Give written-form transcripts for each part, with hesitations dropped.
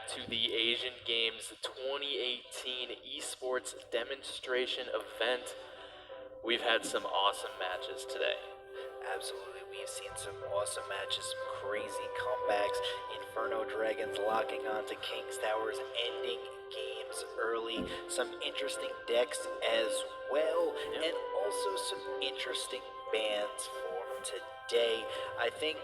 back to the Asian Games 2018 esports demonstration event. We've had some awesome matches today. Absolutely. We've seen some awesome matches, some crazy comebacks. Inferno Dragons locking onto King's Towers, ending games early. Some interesting decks as well, and also some interesting bans for today. I think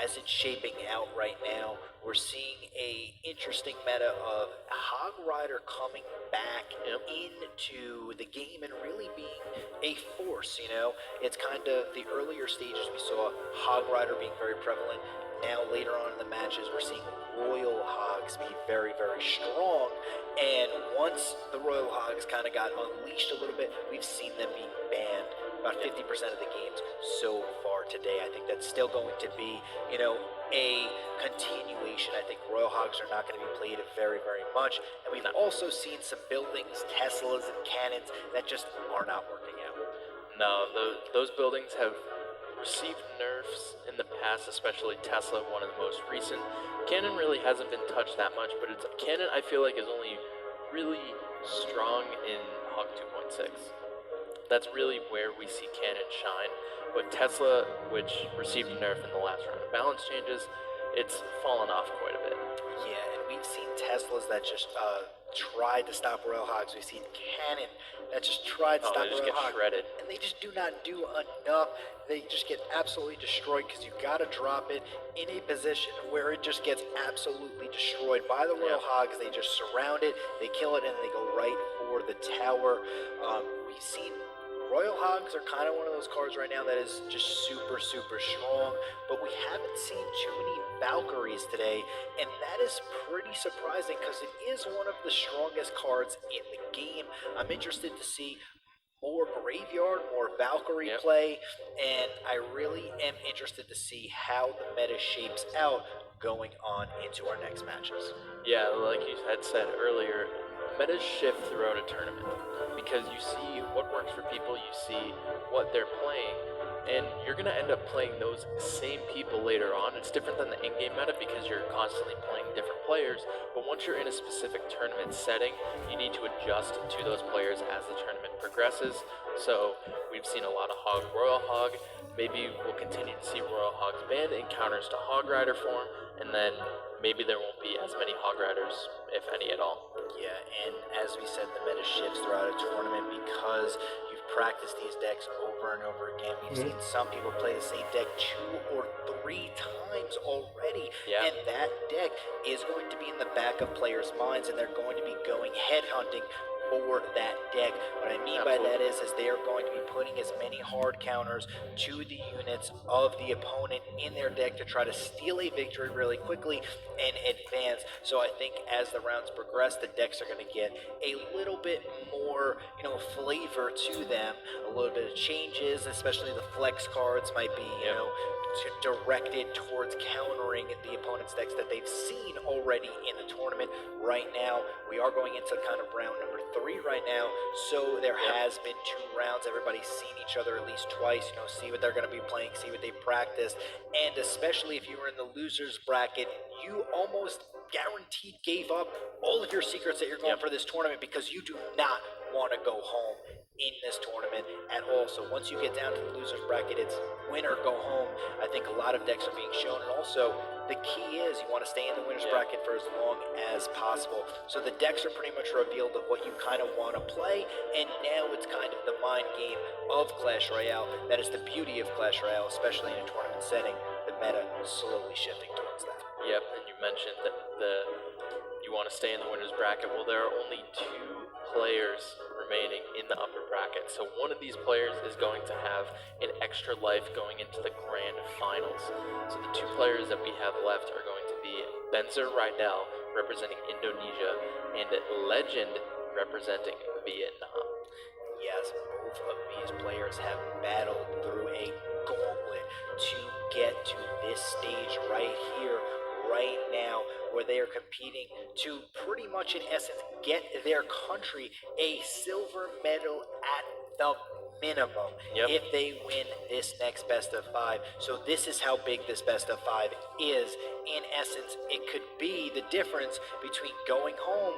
as it's shaping out right now, we're seeing a interesting meta of Hog Rider coming back into the game and really being a force. It's kind of the earlier stages we saw Hog Rider being very prevalent. Now later on in the matches, we're seeing Royal Hogs be very, very strong. And once the Royal Hogs kind of got unleashed a little bit, we've seen them being banned about 50% of the games so far today. I think that's still going to be, a continuation. I think Royal Hogs are not going to be played very, very much. And we've also seen some buildings, Teslas, and cannons that just are not working out. No, those buildings have received nerfs in the past, especially Tesla, one of the most recent. Cannon really hasn't been touched that much, but Cannon I feel like is only really strong in Hog 2.6. That's really where we see Cannon shine. But Tesla, which received a nerf in the last round of balance changes, it's fallen off quite a bit. Yeah, and we've seen Teslas that just tried to stop Royal Hogs. We've seen Cannon that just tried to stop they just Royal get Hogs. shredded. And they just do not do enough. They just get absolutely destroyed because you got to drop it in a position where it just gets absolutely destroyed by the Royal Hogs. They just surround it, they kill it, and they go right for the tower. We've seen Royal Hogs are kind of one of those cards right now that is just super, super strong, but we haven't seen too many Valkyries today, and that is pretty surprising because it is one of the strongest cards in the game. I'm interested to see more Graveyard, more Valkyrie play, and I really am interested to see how the meta shapes out going on into our next matches. Yeah, like you had said earlier, metas shift throughout a tournament because you see what works for people, you see what they're playing, and you're going to end up playing those same people later on. It's different than the in-game meta because you're constantly playing different players, but once you're in a specific tournament setting, you need to adjust to those players as the tournament progresses. So we've seen a lot of Royal Hog. Maybe we'll continue to see Royal Hogs banned in counters to Hog Rider form, and then maybe there won't be as many Hog Riders, if any at all. Yeah, and as we said, the meta shifts throughout a tournament because you've practiced these decks over and over again. We've seen some people play the same deck 2 or 3 times already, and that deck is going to be in the back of players' minds, and they're going to be going headhunting for that deck. What I mean by that is they are going to be putting as many hard counters to the units of the opponent in their deck to try to steal a victory really quickly and advance. So I think as the rounds progress, the decks are going to get a little bit more, flavor to them, a little bit of changes, especially the flex cards might be, directed towards countering the opponent's decks that they've seen already in the tournament. Right now, we are going into kind of round number 3 right now, so there has been 2 rounds. Everybody's seen each other at least twice, see what they're going to be playing, see what they practiced, and especially if you were in the losers bracket, you almost guaranteed gave up all of your secrets that you're going for this tournament because you do not want to go home in this tournament at all. So once you get down to the losers bracket, it's win or go home. I think a lot of decks are being shown, and also the key is you want to stay in the winners bracket for as long as possible. So the decks are pretty much revealed of what you kind of want to play, and now it's kind of the mind game of Clash Royale. That is the beauty of Clash Royale, especially in a tournament setting. The meta is slowly shifting towards that. Yep, and you mentioned that you want to stay in the winners bracket. Well, there are only 2 players remaining in the upper bracket, so one of these players is going to have an extra life going into the grand finals. So the 2 players that we have left are going to be Benzer Rydell representing Indonesia and Legend representing Vietnam. Yes, both of these players have battled through a gauntlet to get to this stage right here, right now, where they are competing to pretty much, in essence, get their country a silver medal at the minimum Yep. if they win this next best of 5. So this is how big this best of 5 is. In essence, it could be the difference between going home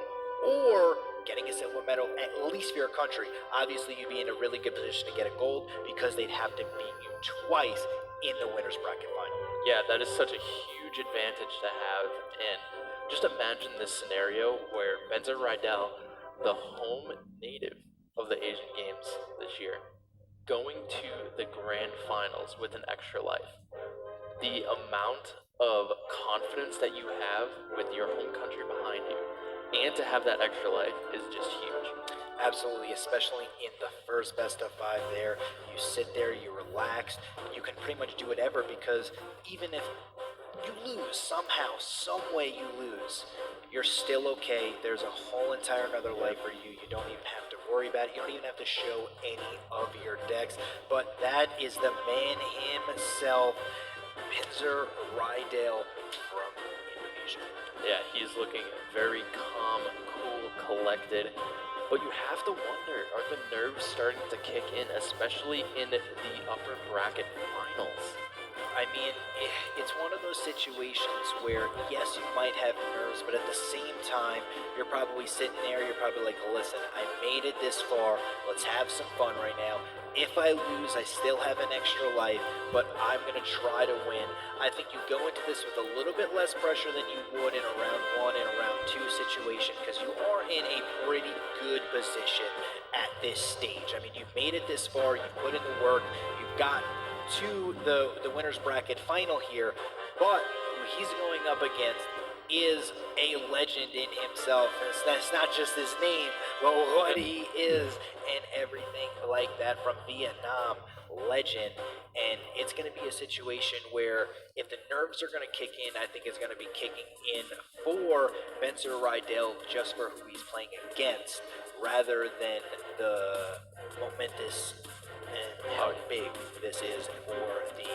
or getting a silver medal, at least for your country. Obviously, you'd be in a really good position to get a gold because they'd have to beat you twice in the winners bracket final. Yeah, that is such a huge advantage to have. And just imagine this scenario where Benzer Rydell, the home native of the Asian Games this year, going to the grand finals with an extra life. The amount of confidence that you have with your home country behind you and to have that extra life is just huge. Absolutely, especially in the first best of 5 there. You sit there, you relax, you can pretty much do whatever because even if you lose somehow, some way you lose, you're still okay. There's a whole entire another life for you. You don't even have to worry about it. You don't even have to show any of your decks. But that is the man himself, Pinzer Rydell from Indonesia. Yeah, he's looking very calm, cool, collected. But you have to wonder, are the nerves starting to kick in, especially in the upper bracket finals? I mean, it's one of those situations where, yes, you might have nerves, but at the same time, you're probably sitting there, you're probably like, listen, I made it this far, let's have some fun right now. If I lose, I still have an extra life, but I'm going to try to win. I think you go into this with a little bit less pressure than you would in a round 1 and a round 2 situation because you are in a pretty good position at this stage. I mean, you've made it this far, you've put in the work, you've got to the winners bracket final here, but who he's going up against is a legend in himself. That's not just his name, but what he is and everything like that from Vietnam. Legend. And it's going to be a situation where if the nerves are going to kick in, I think it's going to be kicking in for Benzer Rydell just for who he's playing against rather than the momentous and how big this is for the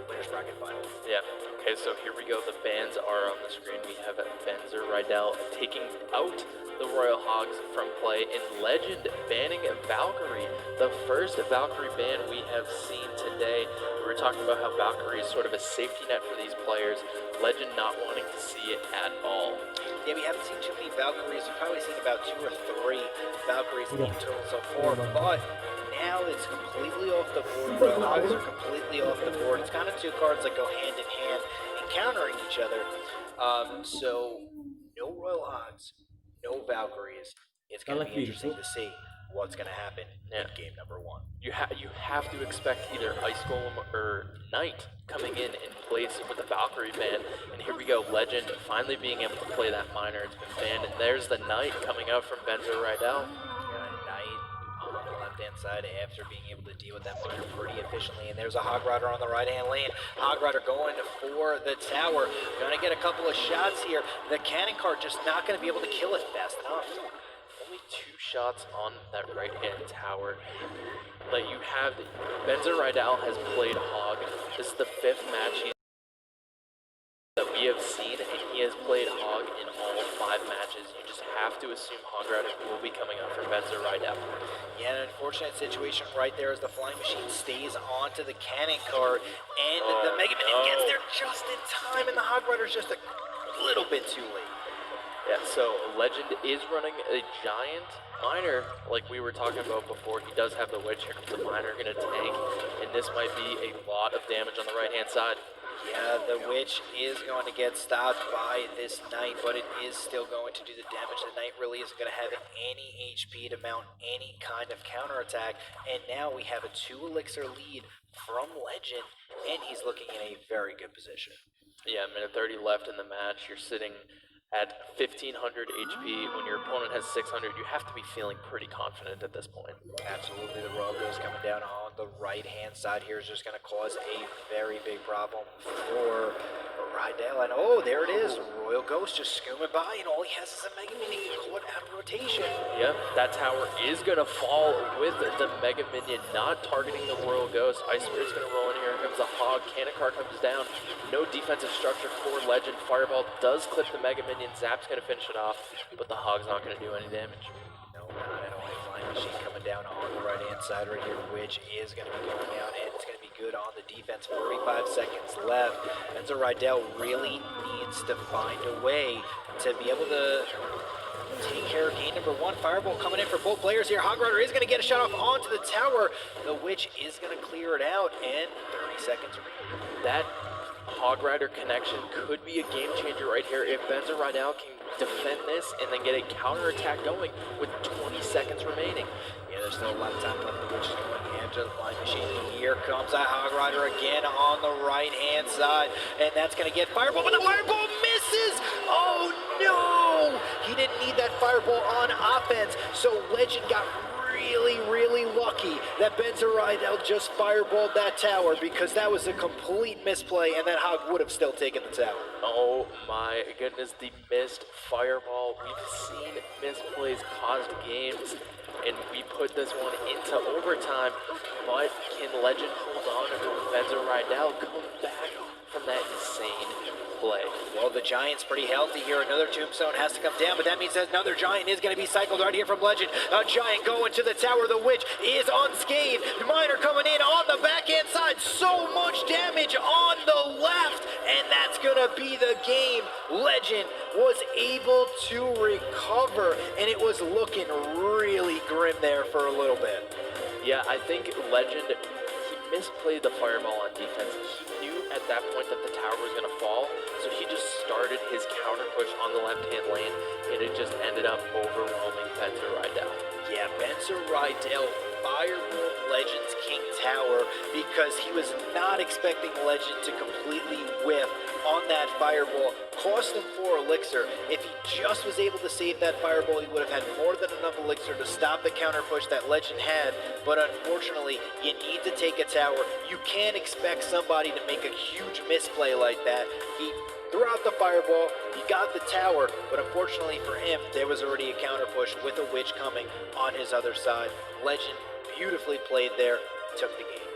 winners bracket final. Yeah. Okay, so here we go. The bans are on the screen. We have Benzer Rydell taking out the Royal Hogs from play, and Legend banning Valkyrie, the first Valkyrie ban we have seen today. We were talking about how Valkyrie is sort of a safety net for these players. Legend not wanting to see it at all. Yeah, we haven't seen too many Valkyries. We've probably seen about 2 or 3 Valkyries in total so far, but now it's completely off the board. Royal Hogs are completely off the board. It's kind of 2 cards that go hand in hand, encountering each other. So no Royal Hogs, no Valkyries. It's going to be interesting to see what's going to happen in game number 1. You have to expect either Ice Golem or Knight coming in place with the Valkyrie ban. And here we go, Legend finally being able to play that Miner. It's been banned, and there's the Knight coming out from Benzer Rydell. Knight on the left-hand side after being able to deal with that Miner pretty efficiently. And there's a Hog Rider on the right-hand lane. Hog Rider going for the tower. Gonna get a couple of shots here. The cannon cart just not gonna be able to kill it fast enough. Only 2 shots on that right-hand tower. Like you have, Benzer Rydell has played Hog. This is the 5th match that we have seen, and he has played Hog in all 5 matches. You just have to assume Hog Rider will be coming up from Benzer Rydell. Yeah, an unfortunate situation right there as the Flying Machine stays onto the cannon cart, and the Mega Minion gets there just in time, and the Hog Rider's just a little bit too late. Yeah, so Legend is running a giant Miner, like we were talking about before. He does have the Wedge. Here comes the Miner, gonna tank, and this might be a lot of damage on the right-hand side. Yeah, the Witch is going to get stopped by this Knight, but it is still going to do the damage. The Knight really isn't going to have any HP to mount any kind of counterattack, and now we have a 2 elixir lead from Legend, and he's looking in a very good position. Yeah, minute 30 left in the match. You're sitting at 1500 HP. When your opponent has 600, you have to be feeling pretty confident at this point. Absolutely, the Royal Ghost coming down on the right-hand side here is just going to cause a very big problem for Rydell. And oh, there it is, Royal Ghost just scooming by, and all he has is a Mega Minion caught out of rotation. Yep, that tower is going to fall with the Mega Minion, not targeting the Royal Ghost. Ice Spirit's going to roll in here. Here comes the Hog. Cannon Car comes down. No defensive structure for Legend. Fireball does clip the Mega Minion. Zap's going to finish it off, but the Hog's not going to do any damage. No, not at all. Flying Machine coming coming down on the right-hand side right here, which is going to be going out, and it's going to be good on the defense. 45 seconds left. Benzo Rydell really needs to find a way to be able to take care of game number one. Fireball coming in for both players here. Hog Rider is going to get a shot off onto the tower. The Witch is going to clear it out, and 30 seconds remaining. That Hog Rider connection could be a game changer right here if Benzo Rydell can defend this and then get a counter attack going with 20 seconds remaining. Yeah, there's still a lot of time left. The Witch is going into the flying machine. Here comes that Hog Rider again on the right-hand side, and that's going to get Fireball, but the Fireball misses! Oh no! He didn't need that Fireball on offense, so Legend got really lucky that Benzo Rydell just fireballed that tower, because that was a complete misplay and that Hog would have still taken the tower. Oh my goodness, the missed fireball. We've seen misplays cost games, and we put this one into overtime, but can Legend hold on or will Benzo Rydell come back from that insane play? Well, the Giant's pretty healthy here. Another Tombstone has to come down, but that means that another Giant is going to be cycled right here from Legend. A Giant going to the tower. The Witch is unscathed. Miner coming in on the backhand side. So much damage on the left, and that's going to be the game. Legend was able to recover, and it was looking really grim there for a little bit. Yeah, I think Legend, he misplayed the fireball on defense. He knew at that point that the tower was going to fall, so he just started his counter push on the left-hand lane, and it just ended up overwhelming Benzo Rydell. Yeah, Benzo Rydell fireballed Legend's King Tower because he was not expecting Legend to completely whiff on that fireball. Cost him 4 elixir. If he just was able to save that fireball, he would have had more than enough elixir to stop the counter push that Legend had. But unfortunately, you need to take a tower. You can't expect somebody to make a huge misplay like that. He threw out the fireball, he got the tower, but unfortunately for him, there was already a counter push with a Witch coming on his other side. Legend beautifully played there, took the game.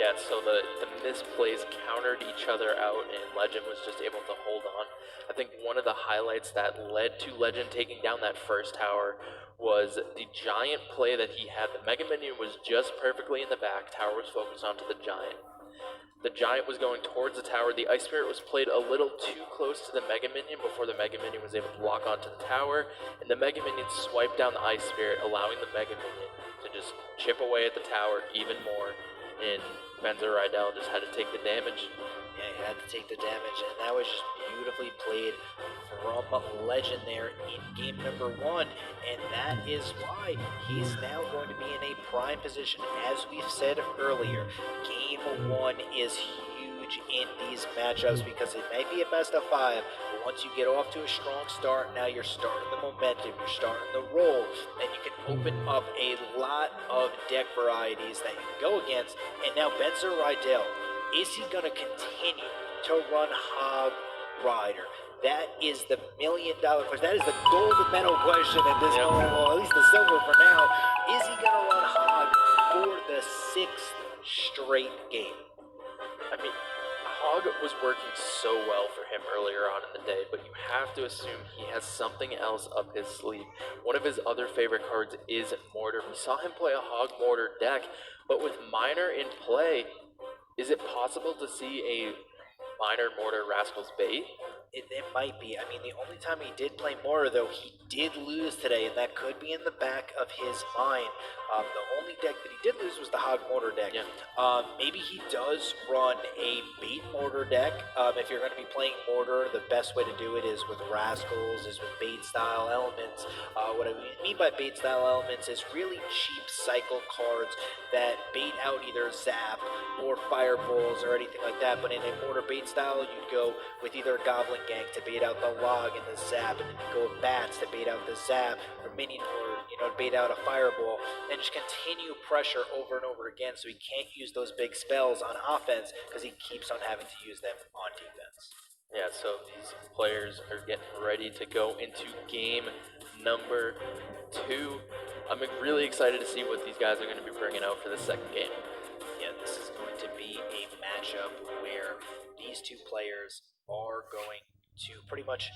Yeah, so the misplays countered each other out, and Legend was just able to hold on. I think one of the highlights that led to Legend taking down that first tower was the Giant play that he had. The Mega Minion was just perfectly in the back. Tower was focused onto the Giant. The Giant was going towards the tower. The Ice Spirit was played a little too close to the Mega Minion before the Mega Minion was able to lock onto the tower, and the Mega Minion swiped down the Ice Spirit, allowing the Mega Minion to just chip away at the tower even more, and Benzo Rydell just had to take the damage. Yeah, he had to take the damage, and that was just beautifully played from Legend there in game number 1, and that is why he's now going to be in a prime position. As we've said earlier, game 1 is huge in these matchups because it may be a best of 5, but once you get off to a strong start, now you're starting the momentum, you're starting the roll, and you can open up a lot of deck varieties that you can go against. And now Benzo Rydell, is he going to continue to run Hog Rider? That is the $1 million question. That is the gold medal question at this moment. Well, at least the silver for now. Is he going to run Hog for the 6th straight game? I mean, Hog was working so well for him earlier on in the day, but you have to assume he has something else up his sleeve. One of his other favorite cards is Mortar. We saw him play a Hog Mortar deck, but with Miner in play, is it possible to see a Miner Mortar Rascals bait? It might be. I mean, the only time he did play Mortar, though, he did lose today, and that could be in the back of his mind. The only deck that he did lose was the Hog Mortar deck. Yeah. Maybe he does run a bait Mortar deck. If you're going to be playing Mortar, the best way to do it is with Rascals, is with bait-style elements. What I mean by bait-style elements is really cheap cycle cards that bait out either Zap or Fireballs or anything like that. But in a Mortar bait style, you'd go with either a Goblin Gang to bait out the Log and the Zap, and then you go with Bats to bait out the Zap, or Minion, or to bait out a Fireball, and just continue pressure over and over again, so he can't use those big spells on offense because he keeps on having to use them on defense. Yeah, so these players are getting ready to go into game number 2. I'm really excited to see what these guys are going to be bringing out for the second game. Yeah, this is going to be a matchup where these two players are going to pretty much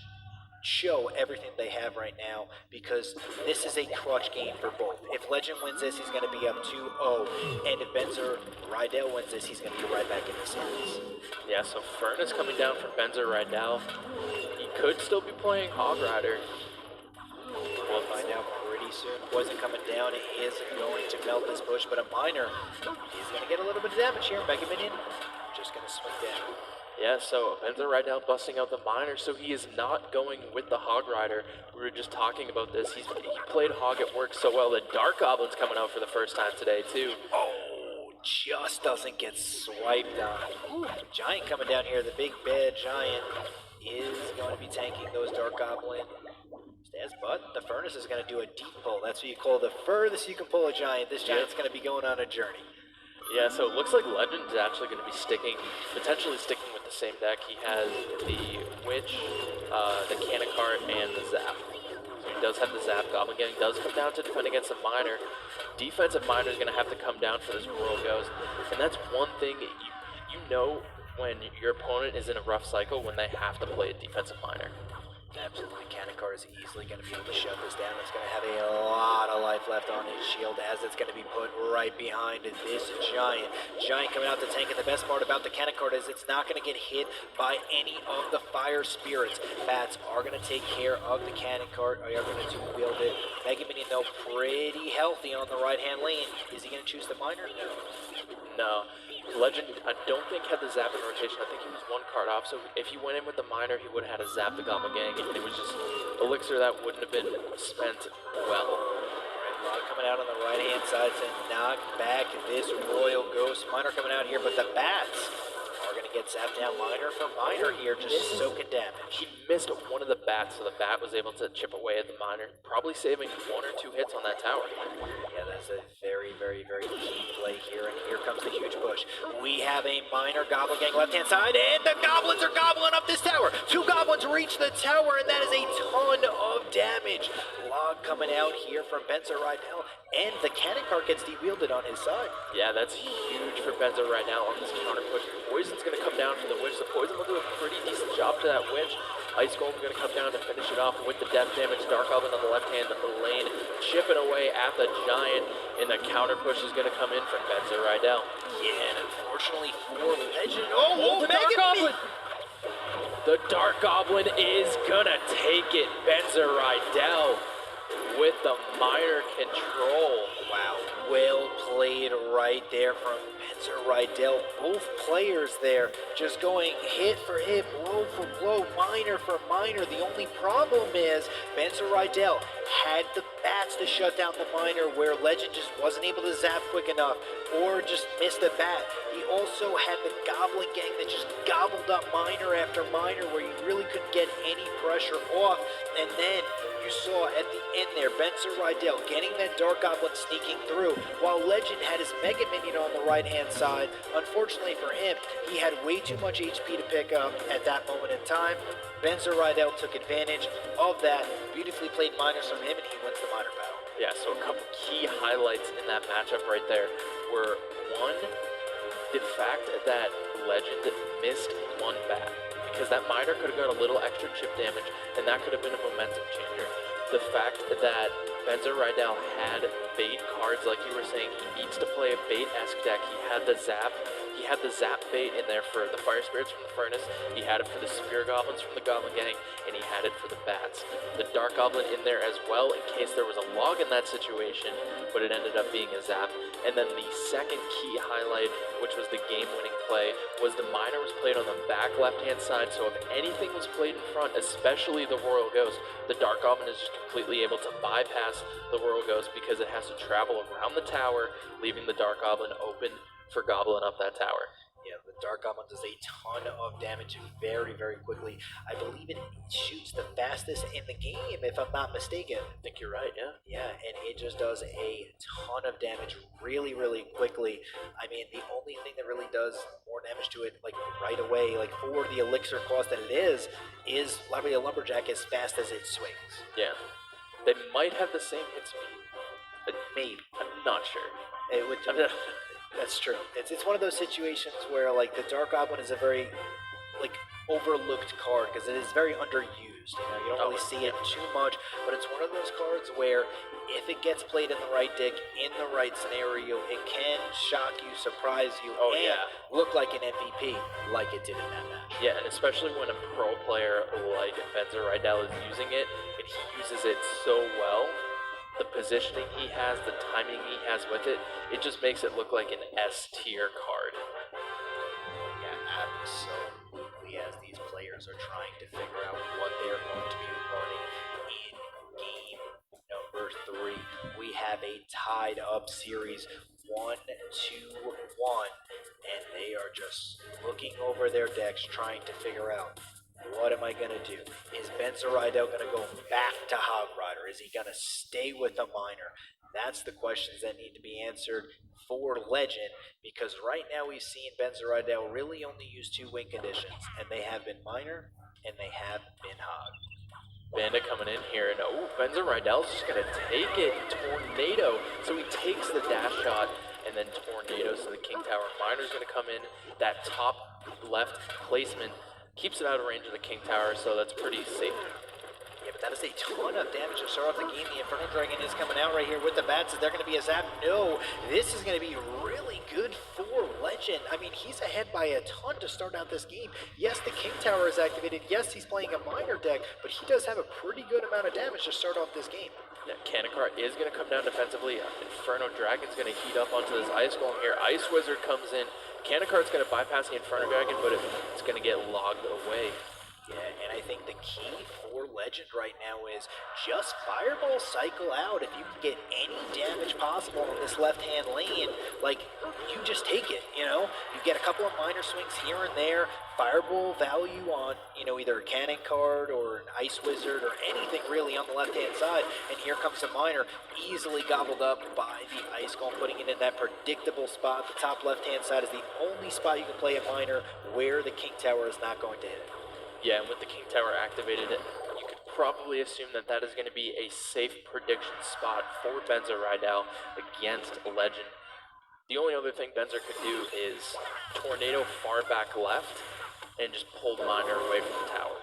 show everything they have right now because this is a clutch game for both. If Legend wins this, he's going to be up 2-0, and if Benzer Rydell wins this, he's going to be right back in the series. Yeah, so Furnace coming down from Benzer Rydell. He could still be playing Hog Rider. We'll find out pretty soon. Poison coming down is going to melt this bush, but a miner is going to get a little bit of damage here. Mega Minion just going to swing down. Yeah, so Benzer Rydell busting out the miner, so he is not going with the Hog Rider. We were just talking about this. He played Hog at work so well. The Dark Goblin's coming out for the first time today, too. Oh, just doesn't get swiped on. Ooh, Giant coming down here. The big bad Giant is going to be tanking those Dark Goblin stats, but the Furnace is going to do a deep pull. That's what you call the furthest you can pull a Giant. This Giant's going to be going on a journey. Yeah, so it looks like Legend is actually going to be potentially sticking with the same deck. He has the Witch, the Cannon Cart, and the Zap. So he does have the Zap. Goblin Gang does come down to defend against a Miner. Defensive Miner is going to have to come down for this Royal Ghost. And that's one thing you know when your opponent is in a rough cycle when they have to play a defensive Miner. Absolutely, Cannon Cart is easily going to be able to shut this down. It's going to have a lot of life left on his shield as it's going to be put right behind this Giant. Giant coming out the tank, and the best part about the Cannon Cart is it's not going to get hit by any of the fire spirits. Bats are going to take care of the Cannon Cart. Are you going to wield it? Mega Minion, though, pretty healthy on the right-hand lane. Is he going to choose the miner? No. Legend, I don't think, had the Zap in rotation. I think he was one card off, so if he went in with the Miner, he would have had a Zap the Goblin Gang, and it was just Elixir that wouldn't have been spent well. Log coming out on the right-hand side to knock back this Royal Ghost. Miner coming out here, but the Bats are going to get zapped down. Miner for Miner here, just soaking damage. He missed one of the Bats, so the Bat was able to chip away at the Miner, probably saving 1 or 2 hits on that tower. Yeah, that's a very, very, very key play here, and here comes the huge push. We have a Miner Goblin Gang left-hand side, and the Goblins are gobbling up this tower. 2 Goblins reach the tower, and that is a ton of damage. Log coming out here from Benzer Rydell, and the Cannon Cart gets de-wielded on his side. Yeah, that's huge for Benzer right now on this counter push. Poison's going to come down for the Witch. The Poison will do a pretty decent job to that Witch. Ice Golem's going to come down to finish it off with the death damage. Dark Goblin on the left-hand lane, chipping away at the Giant, and the counter push is going to come in from Benzer Rydell. Yeah, and unfortunately for Legend, oh, the Dark Goblin! The Dark Goblin is going to take it. Benzer Rydell with the Miner control. Wow, well played right there from Benzer Rydell. Both players there just going hit for hit, blow for blow, Miner for Miner. The only problem is Benzer Rydell had the Bats to shut down the Miner where Legend just wasn't able to zap quick enough or just missed a bat. He also had the Goblin Gang that just gobbled up Miner after Miner where you really couldn't get any pressure off. And then you saw at the end there, Benzer Rydell getting that Dark Goblin sneaking through, while Legend had his Mega Minion on the right-hand side. Unfortunately for him, he had way too much HP to pick up at that moment in time. Benzer Rydell took advantage of that. Beautifully played miners from him, and he wins the miner battle. Yeah, so a couple key highlights in that matchup right there were, one, the fact that Legend missed one bat, because that Miner could have got a little extra chip damage, and that could have been a momentum changer. The fact that Benzer Rydell had bait cards, like you were saying, he needs to play a bait-esque deck. He had the Zap. He had the Zap bait in there for the Fire Spirits from the Furnace. He had it for the Spear Goblins from the Goblin Gang, and he had it for the Bats. The Dark Goblin in there as well in case there was a log in that situation, but it ended up being a Zap. And then the second key highlight, which was the game-winning play, was the Miner was played on the back left-hand side, so if anything was played in front, especially the Royal Ghost, the Dark Goblin is just completely able to bypass the Royal Ghost because it has to travel around the tower, leaving the Dark Goblin open for gobbling up that tower. Yeah, the Dark Goblin does a ton of damage very, very quickly. I believe it shoots the fastest in the game, if I'm not mistaken. I think you're right, yeah. Yeah, and it just does a ton of damage really, really quickly. I mean, the only thing that really does more damage to it, like right away, like for the elixir cost that it is Larry a Lumberjack as fast as it swings. Yeah. They might have the same hit speed, but Maybe. I'm not sure. It would. That's true. It's one of those situations where like the Dark Goblin is a very like overlooked card because it is very underused. used. You don't Oh, really see it too much, but it's one of those cards where if it gets played in the right deck, in the right scenario, it can shock you, surprise you, and look like an MVP like it did in that match. Yeah, and especially when a pro player like Benzer Rydell is using it, and he uses it so well, the positioning he has, the timing he has with it, it just makes it look like an S tier card. Yeah, absolutely, as these players are trying to figure out what they're going to be running in game number 3. We have a tied up series, 1-1, and they are just looking over their decks trying to figure out, what am I going to do? Is Benzer Rydell going to go back to Hog Rider? Is he going to stay with the Miner? That's the questions that need to be answered for Legend, because right now we've seen Benzer Rydell really only use 2 win conditions, and they have been Miner and they have been Hog. Bandit coming in here, and Benzer Rydell's just going to take it. Tornado. So he takes the dash shot, and then Tornado. So the King Tower Miner's going to come in. That top left placement keeps it out of range of the King Tower, so that's pretty safe. Yeah, but that is a ton of damage to start off the game. The Inferno Dragon is coming out right here with the bats. Is there going to be a zap? No. This is going to be really good for Legend. I mean, he's ahead by a ton to start out this game. Yes, the King Tower is activated. Yes, he's playing a Miner deck, but he does have a pretty good amount of damage to start off this game. Yeah, Cannon Cart is going to come down defensively. Inferno Dragon's going to heat up onto this Ice Golem here. Ice Wizard comes in. Cannon Cart's going to bypass the Inferno Dragon, but it's going to get logged away. Yeah, and I think the key for Legend right now is just Fireball cycle out. If you can get any damage possible in this left-hand lane, like, you just take it, you know? You get a couple of minor swings here and there, Fireball value on, either a Cannon Card or an Ice Wizard or anything really on the left-hand side, and here comes the Miner, easily gobbled up by the Ice Golem, putting it in that predictable spot. The top left-hand side is the only spot you can play a Miner where the King Tower is not going to hit it. Yeah, and with the King Tower activated, you could probably assume that that is going to be a safe prediction spot for Benzer Rydell against Legend. The only other thing Benzer could do is Tornado far back left and just pull Miner away from the tower.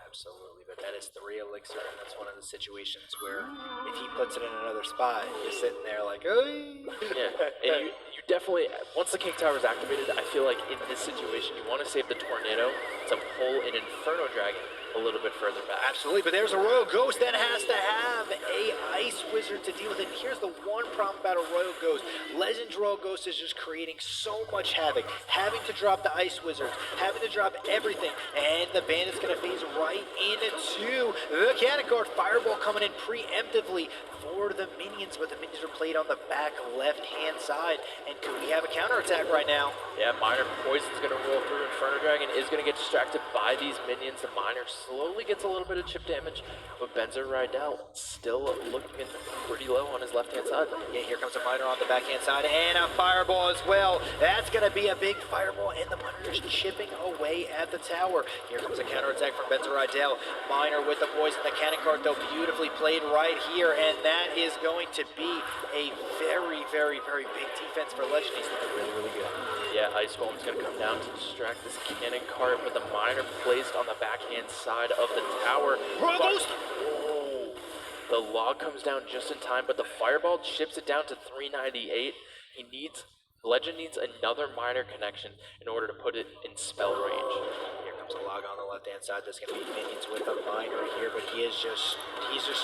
Absolutely, but that is 3 elixir, and that's one of the situations where if he puts it in another spot, you're sitting there like, oh. Yeah, and you definitely, once the King Tower is activated, I feel like in this situation, you want to save the Tornado to pull an Inferno Dragon a little bit further back. Absolutely, but there's a Royal Ghost that has to have a Ice Wizard to deal with it. Here's the one problem about a Royal Ghost. Legend's Royal Ghost is just creating so much havoc. Having to drop the Ice Wizards, having to drop everything, and the Bandit's going to phase right into the Cannon Card. Fireball coming in preemptively for the minions, but the minions are played on the back left-hand side. And could we have a counterattack right now? Yeah, Miner Poison's going to roll through. Inferno Dragon is going to get distracted by these minions. The Miner slowly gets a little bit of chip damage, but Benzer Rydell still looking pretty low on his left-hand side. Yeah, here comes a Miner on the backhand side, and a Fireball as well. That's going to be a big Fireball, and the Miner is chipping away at the tower. Here comes a counterattack from Benzer Rydell. Miner with the poison. The Cannon Card, though, beautifully played right here, and that is going to be a very, very, very big defense for Legend. He's looking really, really good. Yeah, Ice Golem's going to come down to distract this Cannon Cart, but the Miner placed on the backhand side of the tower. Royal Ghost! Oh, the log comes down just in time, but the Fireball chips it down to 398. Legend needs another Miner connection in order to put it in spell range. Here comes a log on the left-hand side. There's going to be minions with a Miner here, but he's just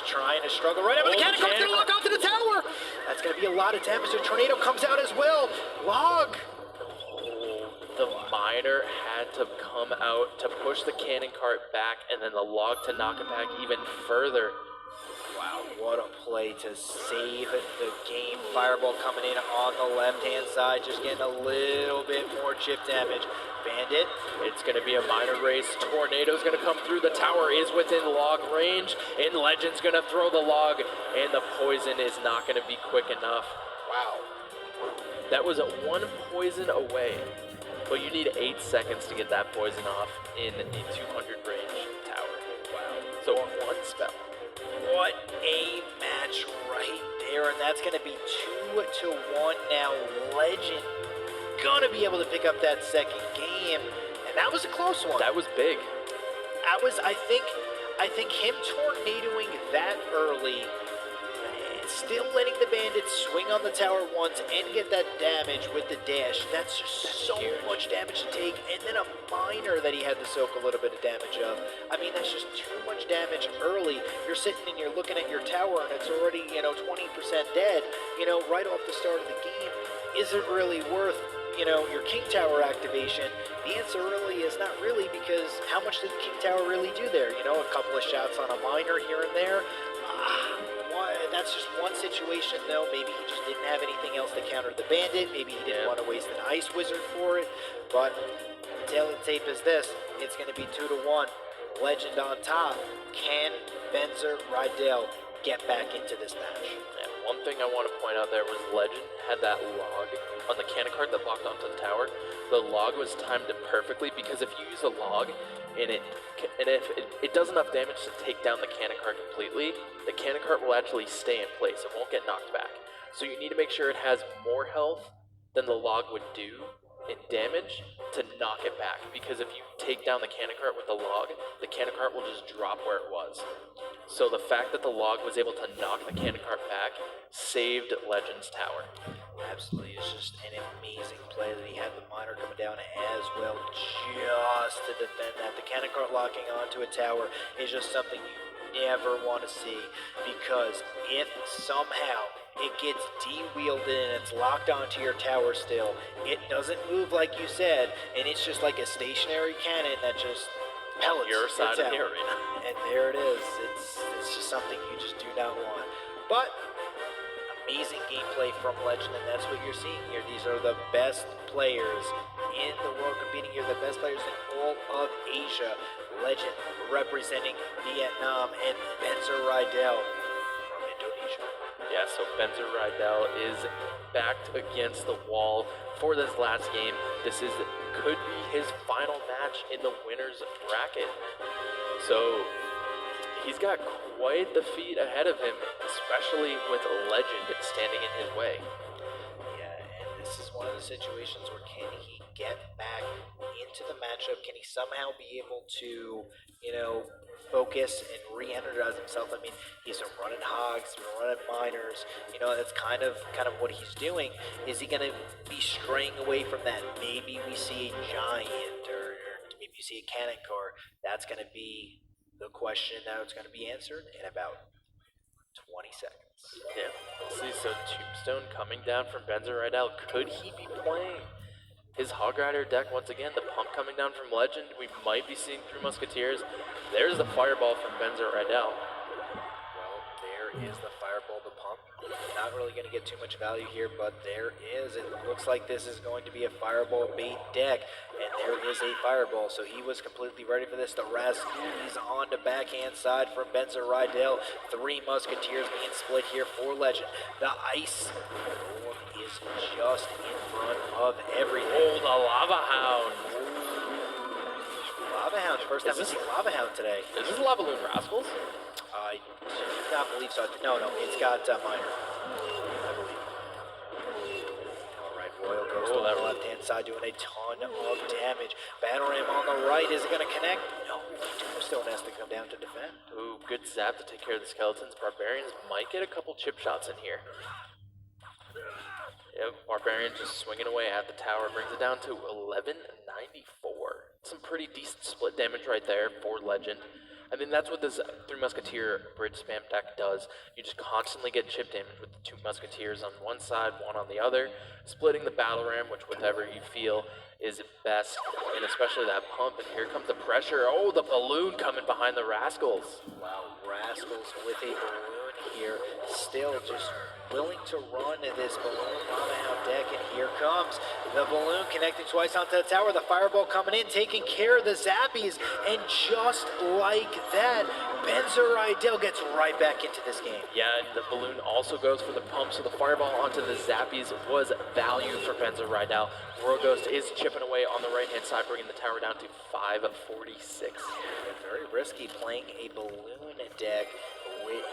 trying to struggle right now. But the Cannon Card's going to log onto the tower! That's going to be a lot of damage. The Tornado comes out as well. Log! The Miner had to come out to push the Cannon Cart back, and then the log to knock it back even further. Wow, what a play to save the game. Fireball coming in on the left-hand side, just getting a little bit more chip damage. Bandit. It's going to be a Miner race. Tornado's going to come through. The tower is within log range, and Legend's going to throw the log, and the poison is not going to be quick enough. Wow. That was 1 poison away, but you need 8 seconds to get that poison off in a 200 range tower. Wow. So 1 spell. What a match right there, and that's going to be 2-1 now. Legend gonna be able to pick up that second game, and that was a close one. That was big. I think him tornadoing that early, still letting the bandits swing on the tower once and get that damage with the dash. That's just so much damage to take, and then a miner that he had to soak a little bit of damage of. I mean, that's just too much damage early. You're sitting and you're looking at your tower, and it's already 20% dead. Right off the start of the game. Is it really worth your King Tower activation? The answer really is not really, because how much did King Tower really do there? A couple of shots on a miner here and there. That's just one situation, though. Maybe he just didn't have anything else to counter the bandit. Maybe he didn't want to waste an ice wizard for it. But the tail of the tape is this: it's going to be 2-1. Legend on top. Can Benzer Rydell get back into this match? And one thing I want to point out there was Legend had that log on the cannon card that blocked onto the tower. The log was timed perfectly, because if you use a log and if it does enough damage to take down the cannon card completely, the cannon card will actually stay in place. It won't get knocked back. So you need to make sure it has more health than the log would do in damage to knock it back, because if you take down the cannon cart with the log, the cannon cart will just drop where it was. So the fact that the log was able to knock the cannon cart back saved Legend's tower. Absolutely, it's just an amazing play that he had the miner coming down as well, just to defend that. The cannon cart locking onto a tower is just something you never want to see, because if somehow it gets de-wielded and it's locked onto your tower still, it doesn't move like you said, and it's just like a stationary cannon that just pellets your side of the out. arena. And there it is. It's just something you just do not want. But amazing gameplay from Legend, and that's what you're seeing here. These are the best players in the world competing here, the best players in all of Asia. Legend representing Vietnam, and Benzer Rydell from Indonesia. Yeah, so Benzer Rydell is backed against the wall for this last game. This could be his final match in the winner's bracket. So he's got quite the feat ahead of him, especially with Legend standing in his way. Yeah, and this is one of the situations where can he get back into the matchup? Can he somehow be able to, focus and re-energize himself? I mean, he's been running hogs, he's been running miners. That's kind of what he's doing. Is he going to be straying away from that? Maybe we see a giant, or maybe you see a cannon car. That's going to be the question that's going to be answered in about 20 seconds. Yeah, let's see. So Tombstone coming down from Benzer Rydell. Could he be playing his Hog Rider deck once again? The pump coming down from Legend. We might be seeing 3 Musketeers. There's the Fireball from Benzer Rydell. Well, there is the Fireball, the pump. Not really going to get too much value here, but there is. It looks like this is going to be a Fireball bait deck, and there is a Fireball, so he was completely ready for this. The Razgoolis on the backhand side from Benzer Rydell. 3 Musketeers being split here for Legend. The Ice Storm is just in front of everything. Oh, the Lava Hound. Lava Hound, first time we see Lava Hound today. Is this Lava Loon Rascals? I do not believe so. No, it's got Miner, I believe. Alright, Royal goes to the left-hand side, doing a ton of damage. Battle Ram on the right, is it going to connect? No, Tombstone has to come down to defend. Ooh, good zap to take care of the skeletons. Barbarians might get a couple chip shots in here. Yep, Barbarian just swinging away at the tower, brings it down to 1194. Some pretty decent split damage right there for Legend. I mean, that's what this 3 Musketeer bridge spam deck does. You just constantly get chip damage with the 2 Musketeers on one side, one on the other, splitting the battle ram, which whatever you feel is best, and especially that pump. And here comes the pressure. Oh, the balloon coming behind the Rascals. Wow, Rascals with a balloon here, still just willing to run this balloon Lava Hound deck, and here comes the balloon connecting twice onto the tower. The Fireball coming in, taking care of the Zappies, and just like that, Benzer Rydell gets right back into this game. Yeah, and the balloon also goes for the pump, so the Fireball onto the Zappies was value for Benzer Rydell. World Ghost is chipping away on the right-hand side, bringing the tower down to 546. Very risky playing a balloon deck with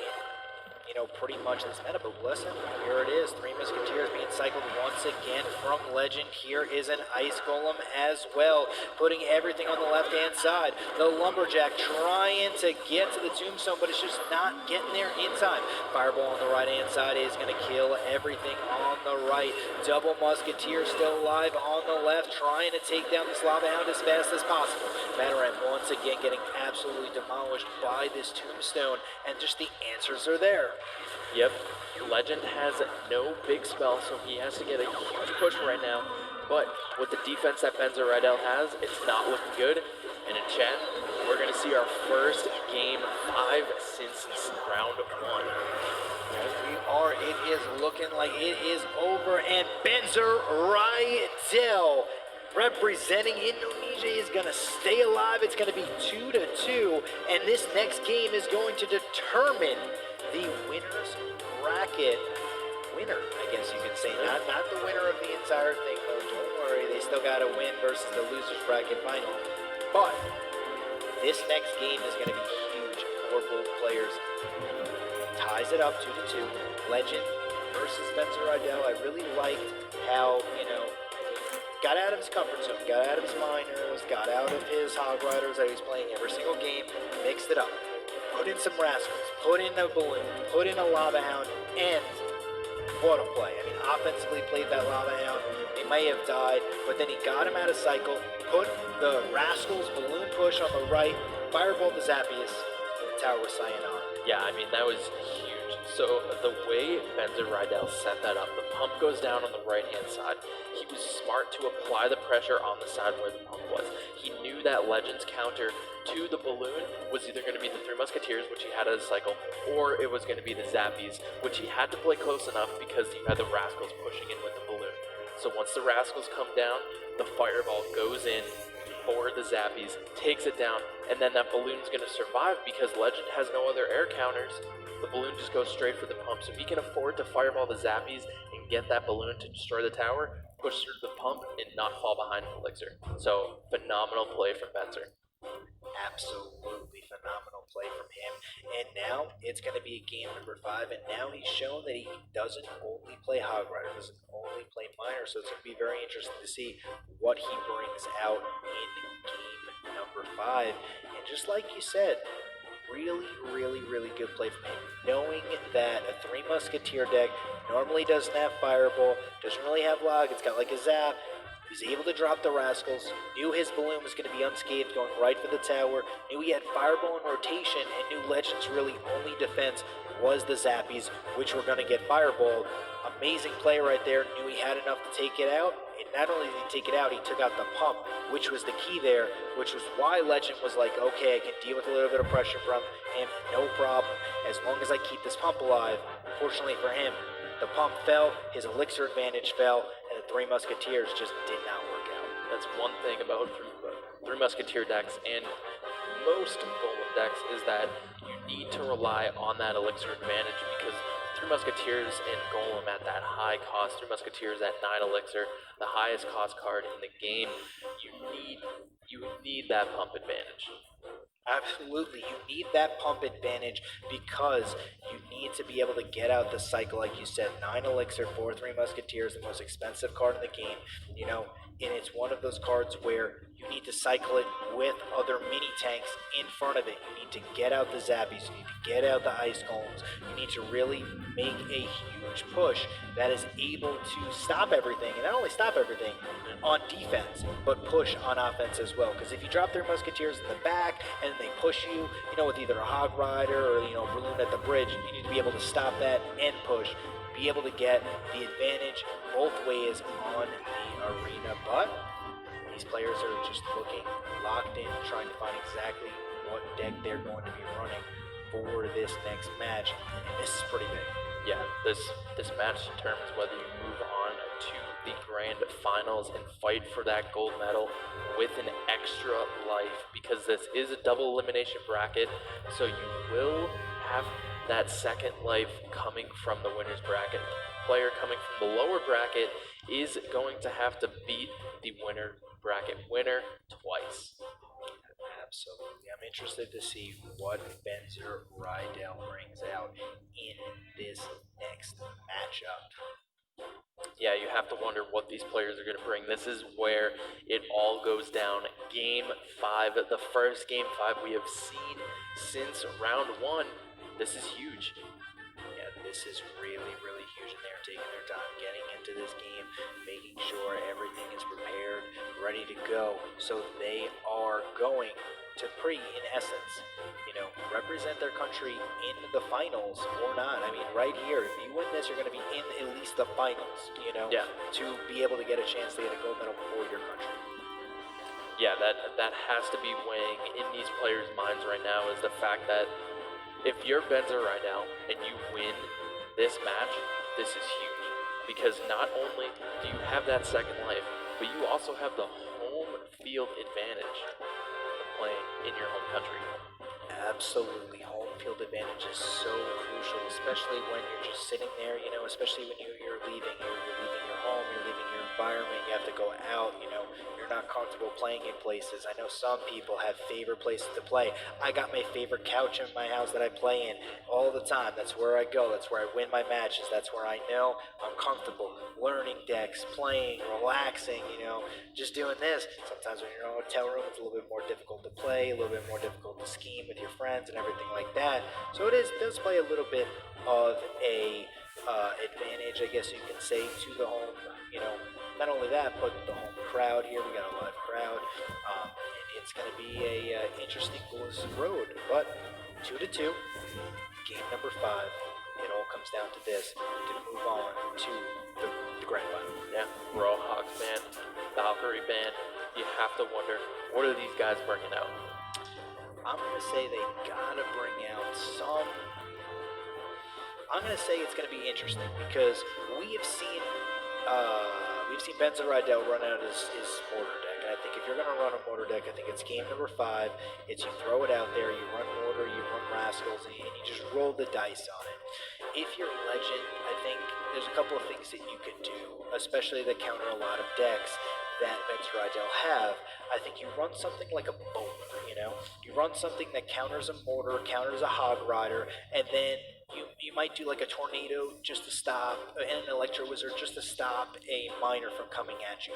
pretty much this meta. But listen, here it is. Three Musketeers being cycled once again from Legend. Here is an Ice Golem as well, putting everything on the left-hand side. The Lumberjack trying to get to the Tombstone, but it's just not getting there in time. Fireball on the right-hand side is going to kill everything on the right. Double Musketeer still alive on the left, trying to take down this Lava Hound as fast as possible. Batarang once again getting absolutely demolished by this Tombstone, and just the answers are there. Yep, Legend has no big spell, so he has to get a huge push right now. But with the defense that Benzer Rydell has, it's not looking good. And in chat, we're going to see our first game 5 since round 1. Yes, we are. It is looking like it is over, and Benzer Rydell, representing Indonesia, is going to stay alive. It's going to be 2-2, and this next game is going to determine the winner's bracket winner, I guess you could say. Not the winner of the entire thing, though. Don't worry, they still got to win versus the loser's bracket final. But this next game is going to be huge for both players. Ties it up 2-2. Legend versus Benzer Rydell. I really liked how, got out of his comfort zone, got out of his minors, got out of his hog riders that he was playing every single game, mixed it up. Put in some rascals, put in a balloon, put in a lava hound, and what a play. I mean, offensively played that lava hound. They may have died, but then he got him out of cycle, put the rascals balloon push on the right, fireball the Zappius, and the tower was sayonara. Yeah, I mean, that was huge. So the way Benzer Rydell set that up, the pump goes down on the right-hand side. He was smart to apply the pressure on the side where the pump was. He knew that Legend's counter to the balloon was either going to be the Three Musketeers, which he had as a cycle, or it was going to be the Zappies, which he had to play close enough because you had the Rascals pushing in with the balloon. So once the Rascals come down, the Fireball goes in for the Zappies, takes it down, and then that balloon's going to survive because Legend has no other air counters. The balloon just goes straight for the pump. So if he can afford to fireball the Zappies and get that balloon to destroy the tower, push through the pump, and not fall behind Elixir. So phenomenal play from Benzer. Absolutely phenomenal play from him. And now it's going to be game number 5, and now he's shown that he doesn't only play Hog Rider, doesn't only play Miner, so it's going to be very interesting to see what he brings out in game number 5. And just like you said, really, really, really good play from him. Knowing that a Three Musketeer deck normally doesn't have Fireball, doesn't really have Log, it's got like a Zap. He's able to drop the Rascals, knew his balloon was going to be unscathed, going right for the tower, knew he had Fireball in rotation, and knew Legend's really only defense was the Zappies, which were going to get Fireball. Amazing play right there, knew he had enough to take it out, and not only did he take it out, he took out the pump, which was the key there, which was why Legend was like, okay, I can deal with a little bit of pressure from him, no problem, as long as I keep this pump alive. Fortunately for him, the pump fell, his elixir advantage fell, and the Three Musketeers just did not work out. That's one thing about Three Musketeer decks and most Golem decks is that you need to rely on that elixir advantage because Three Musketeers and Golem at that high cost, Three Musketeers at 9 elixir, the highest cost card in the game, you need that pump advantage. Absolutely, you need that pump advantage because you need to be able to get out the cycle, like you said. 9 elixir for Three Musketeers, the most expensive card in the game, and it's one of those cards where you need to cycle it with other mini tanks in front of it. You need to get out the Zappies, you need to get out the Ice Golems, you need to really make a huge push that is able to stop everything, and not only stop everything on defense, but push on offense as well. Because if you drop Three Musketeers in the back and they push you, with either a Hog Rider or a balloon at the bridge, you need to be able to stop that and push. Be able to get the advantage both ways on the arena. But these players are just looking locked in, trying to find exactly what deck they're going to be running for this next match. And this is pretty big. Yeah, this match determines whether you move on to the grand finals and fight for that gold medal with an extra life, because this is a double elimination bracket, so you will have that second life coming from the winner's bracket. The player coming from the lower bracket is going to have to beat the winner bracket winner twice. Absolutely. I'm interested to see what Benzer Rydell brings out in job. Yeah, you have to wonder what these players are going to bring. This is where it all goes down. Game 5, the first Game 5 we have seen since round 1. This is huge. Yeah, this is really, really huge, and they're taking their time getting into this game, making sure everything is prepared, ready to go. So they are going to in essence, represent their country in the finals or not. I mean, right here, if you win this, you're going to be in at least the finals, Yeah. to be able to get a chance to get a gold medal for your country. Yeah, that has to be weighing in these players' minds right now is the fact that if you're Benzer right now and you win this match, this is huge. Because not only do you have that second life, but you also have the home field advantage of playing in your home country. Absolutely. Home field advantage is so crucial, especially when you're just sitting there, especially when you're leaving. You're leaving your home, you're leaving your environment, you have to go out, you're not comfortable playing in places. I know some people have favorite places to play. I got my favorite couch in my house that I play in all the time. That's where I go. That's where I win my matches. That's where I know I'm comfortable learning decks, playing, relaxing, just doing this. Sometimes when you're in a hotel room, it's a little bit more difficult to play, a little bit more difficult to scheme with your friends and everything like that. So it does play a little bit of a advantage, I guess you can say, to the home. Not only that, but the home crowd here. We got a live crowd. And it's going to be a interesting road. But 2-2, game number 5. It all comes down to this to move on to the grand final. Yeah, Royal Hawks band, Valkyrie band. You have to wonder, what are these guys bringing out? I'm going to say they got to bring out some. I'm going to say it's going to be interesting because we have seen Benson Rydell run out his mortar deck. And I think if you're going to run a mortar deck, I think it's game number 5. It's you throw it out there, you run mortar, you run rascals, and you just roll the dice on it. If you're Legend, I think there's a couple of things that you could do, especially that counter a lot of decks that Benson Rydell have. I think you run something like a bowler, You run something that counters a mortar, counters a hog rider, and then you might do like a tornado just to stop, and an electro wizard just to stop a miner from coming at you.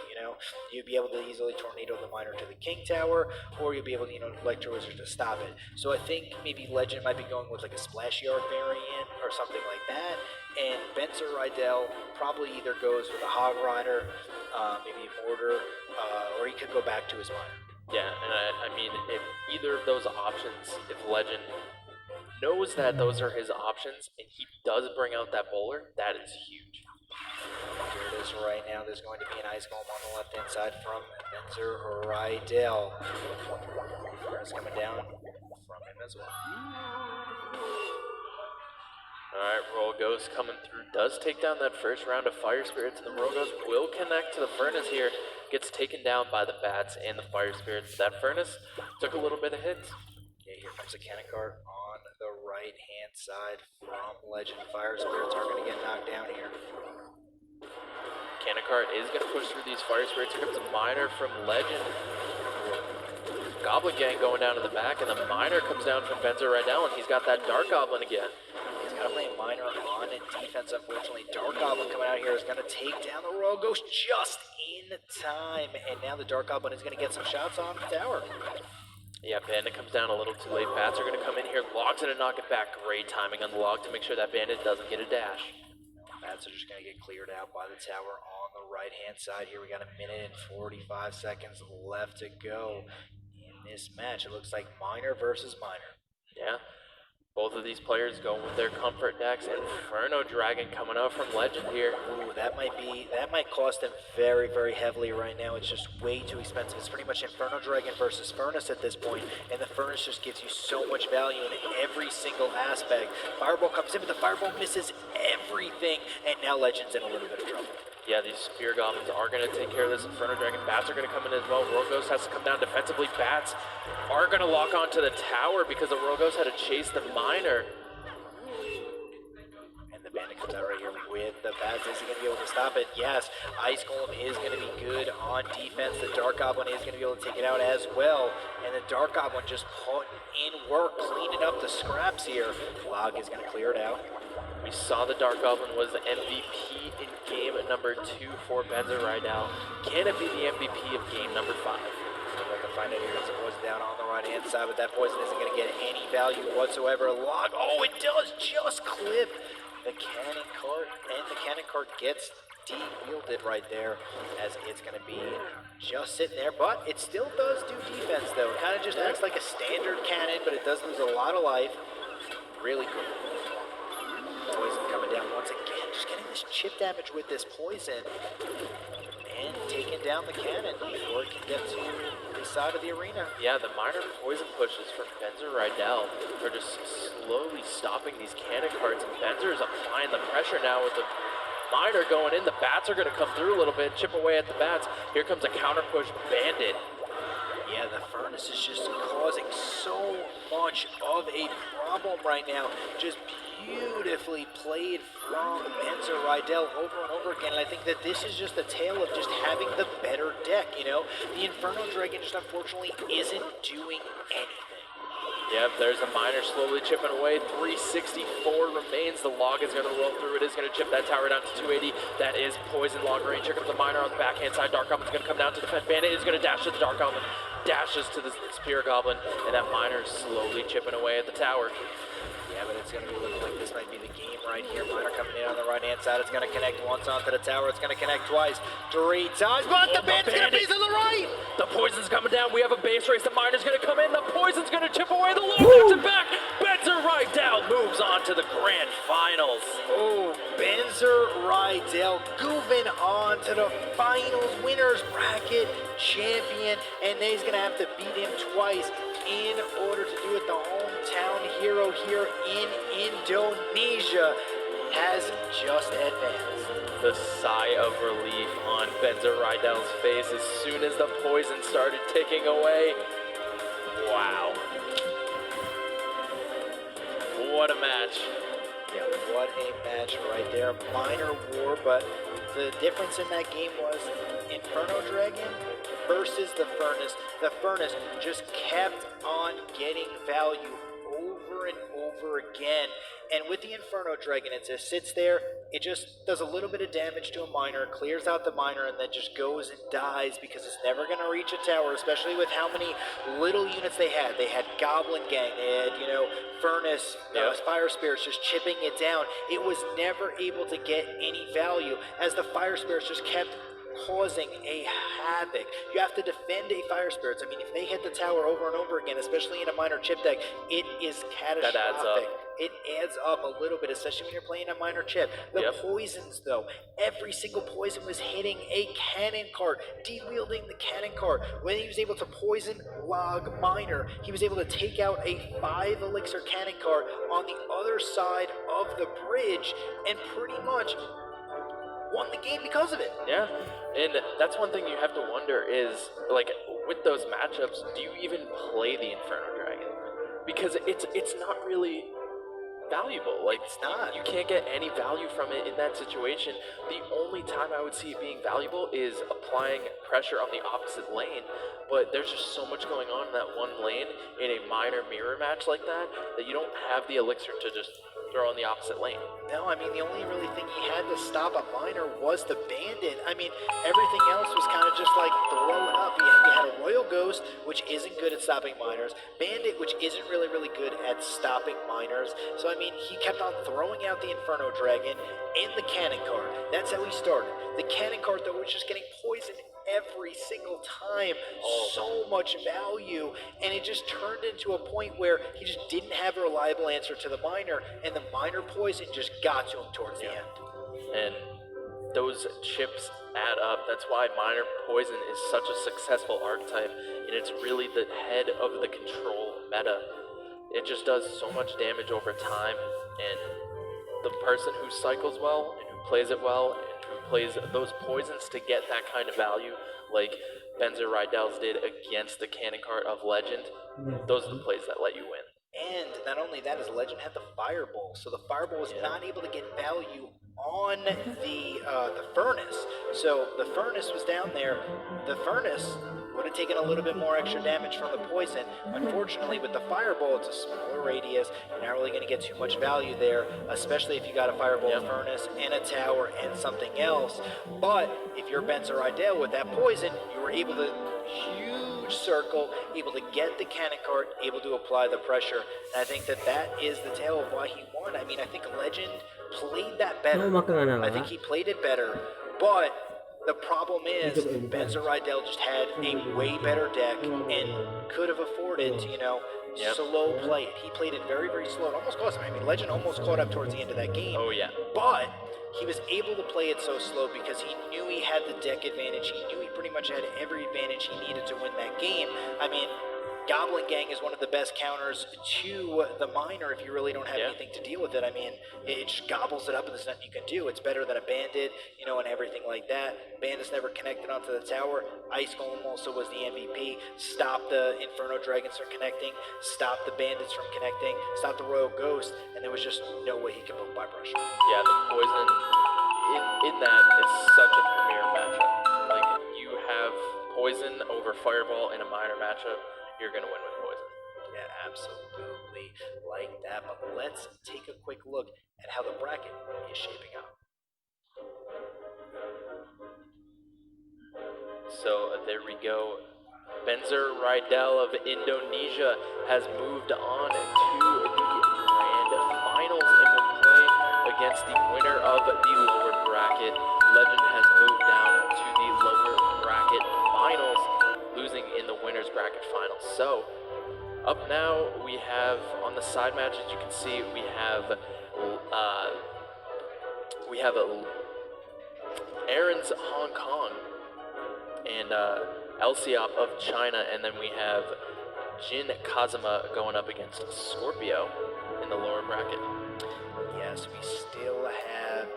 You'd be able to easily tornado the miner to the king tower, or you'll be able to electro wizard to stop it. So I think maybe Legend might be going with like a splash yard variant or something like that. And Benson Rydell probably either goes with a hog rider, maybe a mortar, or he could go back to his miner. Yeah, and I mean, if either of those options, if Legend knows that those are his options and he does bring out that bowler, that is huge. Here it is right now. There's going to be an ice golem on the left-hand side from Benzer Rydell. It's coming down from him as well. Alright, Royal Ghost coming through. Does take down that first round of Fire Spirits, and the Royal Ghost will connect to the Furnace here. Gets taken down by the Bats and the Fire Spirits. That Furnace took a little bit of hits. Yeah, here comes a cannon cart on the right-hand side from Legend. Fire Spirits are going to get knocked down here. Cannon cart is going to push through these Fire Spirits. Here comes a Miner from Legend. Goblin Gang going down to the back, and the Miner comes down from Benzer Rydell, and he's got that Dark Goblin again. He's got to play Miner on defense, unfortunately. Dark Goblin coming out here is going to take down the Royal Ghost just in time, and now the Dark Goblin is going to get some shots on the tower. Yeah, Bandit comes down a little too late. Bats are going to come in here. Log's going to knock it back. Great timing on the Log to make sure that Bandit doesn't get a dash. Bats are just going to get cleared out by the tower on the right-hand side here. We got a minute and 45 seconds left to go in this match. It looks like Miner versus Miner. Yeah. Both of these players going with their comfort decks. Inferno Dragon coming out from Legend here. Ooh, that might cost him very, very heavily right now. It's just way too expensive. It's pretty much Inferno Dragon versus Furnace at this point, and the Furnace just gives you so much value in every single aspect. Fireball comes in, but the Fireball misses everything, and now Legend's in a little bit of trouble. Yeah, these Spear Goblins are going to take care of this. Inferno Dragon. Bats are going to come in as well. Royal Ghost has to come down defensively. Bats are going to lock onto the tower because the Royal Ghost had to chase the Miner. And the Bandit comes out right here with the Bats. Is he going to be able to stop it? Yes. Ice Golem is going to be good on defense. The Dark Goblin is going to be able to take it out as well. And the Dark Goblin just putting in work, cleaning up the scraps here. Log is going to clear it out. We saw the Dark Goblin was the MVP in game number 2 for Benzer Rydell. Can it be the MVP of game number 5? We're going to find out here. It's a poison down on the right-hand side, but that poison isn't going to get any value whatsoever. Log, oh, it does just clip the cannon cart, and the cannon cart gets de-wielded right there, as it's going to be just sitting there, but it still does do defense, though. It kind of just acts like a standard cannon, but it does lose a lot of life. Really cool. Poison coming down once again, just getting this chip damage with this poison, and taking down the cannon before it can get to the side of the arena. Yeah, the minor poison pushes from Benzer Rydell are just slowly stopping these cannon carts, and Benzer is applying the pressure now with the minor going in. The bats are going to come through a little bit, chip away at the bats. Here comes a counter push bandit. Yeah, the furnace is just causing so much of a problem right now. Just beautifully played from Benzer Rydell over and over again. And I think that this is just a tale of just having the better deck, you know? The Inferno Dragon just unfortunately isn't doing anything. Yep, there's a miner slowly chipping away. 364 remains. The log is going to roll through. It is going to chip that tower down to 280. That is poison log range. Here comes the miner on the backhand side. Dark Goblin's going to come down to defend. Bandit is going to dash to the Dark Goblin. Dashes to the Spear Goblin. And that miner is slowly chipping away at the tower. Yeah, but it's going to be looking like this might be the game right here. Miner coming in on the right-hand side. It's going to connect once onto the tower. It's going to connect twice, 3 times, but the bandit's going to be to the right! The poison's coming down. We have a base race. The miner's going to come in. The poison's going to chip away. The log knocks it back. Benzer Rydell moves on to the grand finals. Oh, Benzer Rydell moving on to the finals. Winners bracket champion. And he's going to have to beat him twice in order to do it. The hometown hero here in Indonesia has just advanced. The sigh of relief on Benzer Rydell's face as soon as the poison started ticking away. Wow. What a match. Yeah, what a match right there. Minor war, but the difference in that game was Inferno Dragon versus the Furnace. The Furnace just kept on getting value over and over again. And with the Inferno Dragon, it just sits there, it just does a little bit of damage to a miner, clears out the miner, and then just goes and dies because it's never going to reach a tower, especially with how many little units they had. They had Goblin Gang, they had, you know, Furnace, Fire Spirits just chipping it down. It was never able to get any value as the Fire Spirits just kept causing a havoc. You have to defend a Fire Spirits. I mean, if they hit the tower over and over again, especially in a minor chip deck, it is catastrophic. That adds up. It adds up a little bit, especially when you're playing a minor chip. The poisons, though, every single poison was hitting a cannon cart, de-wielding the cannon cart. When he was able to poison log miner, he was able to take out a 5 elixir cannon cart on the other side of the bridge and pretty much won the game because of it. Yeah, and that's one thing you have to wonder is, like, with those matchups, do you even play the Inferno Dragon? Because it's not really valuable. Like, It's not. You can't get any value from it in that situation. The only time I would see it being valuable is applying pressure on the opposite lane, but there's just so much going on in that one lane in a minor mirror match like that that you don't have the elixir to just throw on the opposite lane. No, I mean, the only really thing he had to stop a miner was the bandit. I mean, everything else was kind of just like throwing up. He had a Royal Ghost, which isn't good at stopping miners. Bandit, which isn't really good at stopping miners. So, I mean, he kept on throwing out the Inferno Dragon and the Cannon Cart. That's how he started. The Cannon Cart, though, was just getting poisoned every single time. So much value, and it just turned into a point where he just didn't have a reliable answer to the miner, and the miner poison just got to him towards the end. And those chips add up. That's why minor poison is such a successful archetype, and it's really the head of the control meta. It just does so much damage over time, and the person who cycles well and who plays it well and who plays those poisons to get that kind of value, like Benzer Rydell's did against the Cannon Cart of Legend, those are the plays that let you win. And not only that, as Legend had the Fireball, so the Fireball was not able to get value on the Furnace. So the Furnace was down there. The Furnace Would have taken a little bit more extra damage from the poison. Unfortunately, with the fireball, it's a smaller radius. You're not really going to get too much value there, especially if you got a fireball furnace and a tower and something else. But if you're Benzer Idell with that poison, you were able to huge circle, able to get the cannon cart, able to apply the pressure. And I think that is the tale of why he won. I mean, I think Legend played that better. I think he played it better. But the problem is, Benzer Rydell just had a way better deck and could have afforded to, slow play it. He played it very, very slow. It almost cost him. I mean, Legend almost caught up towards the end of that game. Oh, yeah. But he was able to play it so slow because he knew he had the deck advantage. He knew he pretty much had every advantage he needed to win that game. I mean, Goblin Gang is one of the best counters to the Miner if you really don't have anything to deal with it. I mean, it just gobbles it up and there's nothing you can do. It's better than a Bandit, and everything like that. Bandit's never connected onto the tower. Ice Golem also was the MVP. Stop the Inferno Dragons from connecting. Stop the Bandits from connecting. Stop the Royal Ghost. And there was just no way he could move by pressure. Yeah, the poison in that is such a premier matchup. Like, you have poison over fireball in a minor matchup, you're going to win with poison. Yeah, absolutely like that. But let's take a quick look at how the bracket is shaping up. So there we go. Benzer Rydell of Indonesia has moved on to the grand finals and will play against the winner of the lower bracket. Legend has moved down to the lower bracket finals, losing in the winner's bracket finals. So up now we have on the side matches, you can see we have Aaron's Hong Kong and Elsiop of China, and then we have Jin Kazuma going up against Scorpio in the lower bracket. Yes, we still have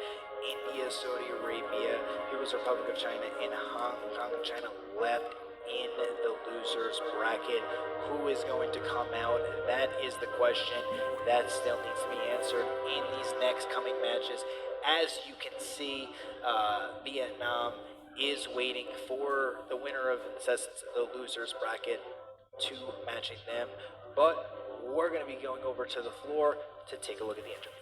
India, Saudi Arabia, People's Republic of China, and Hong Kong, China left in the losers bracket. Who is going to come out? That is the question that still needs to be answered in these next coming matches. As you can see, Vietnam is waiting for the winner of the losers bracket to matching them. But we're going to be going over to the floor to take a look at the interview.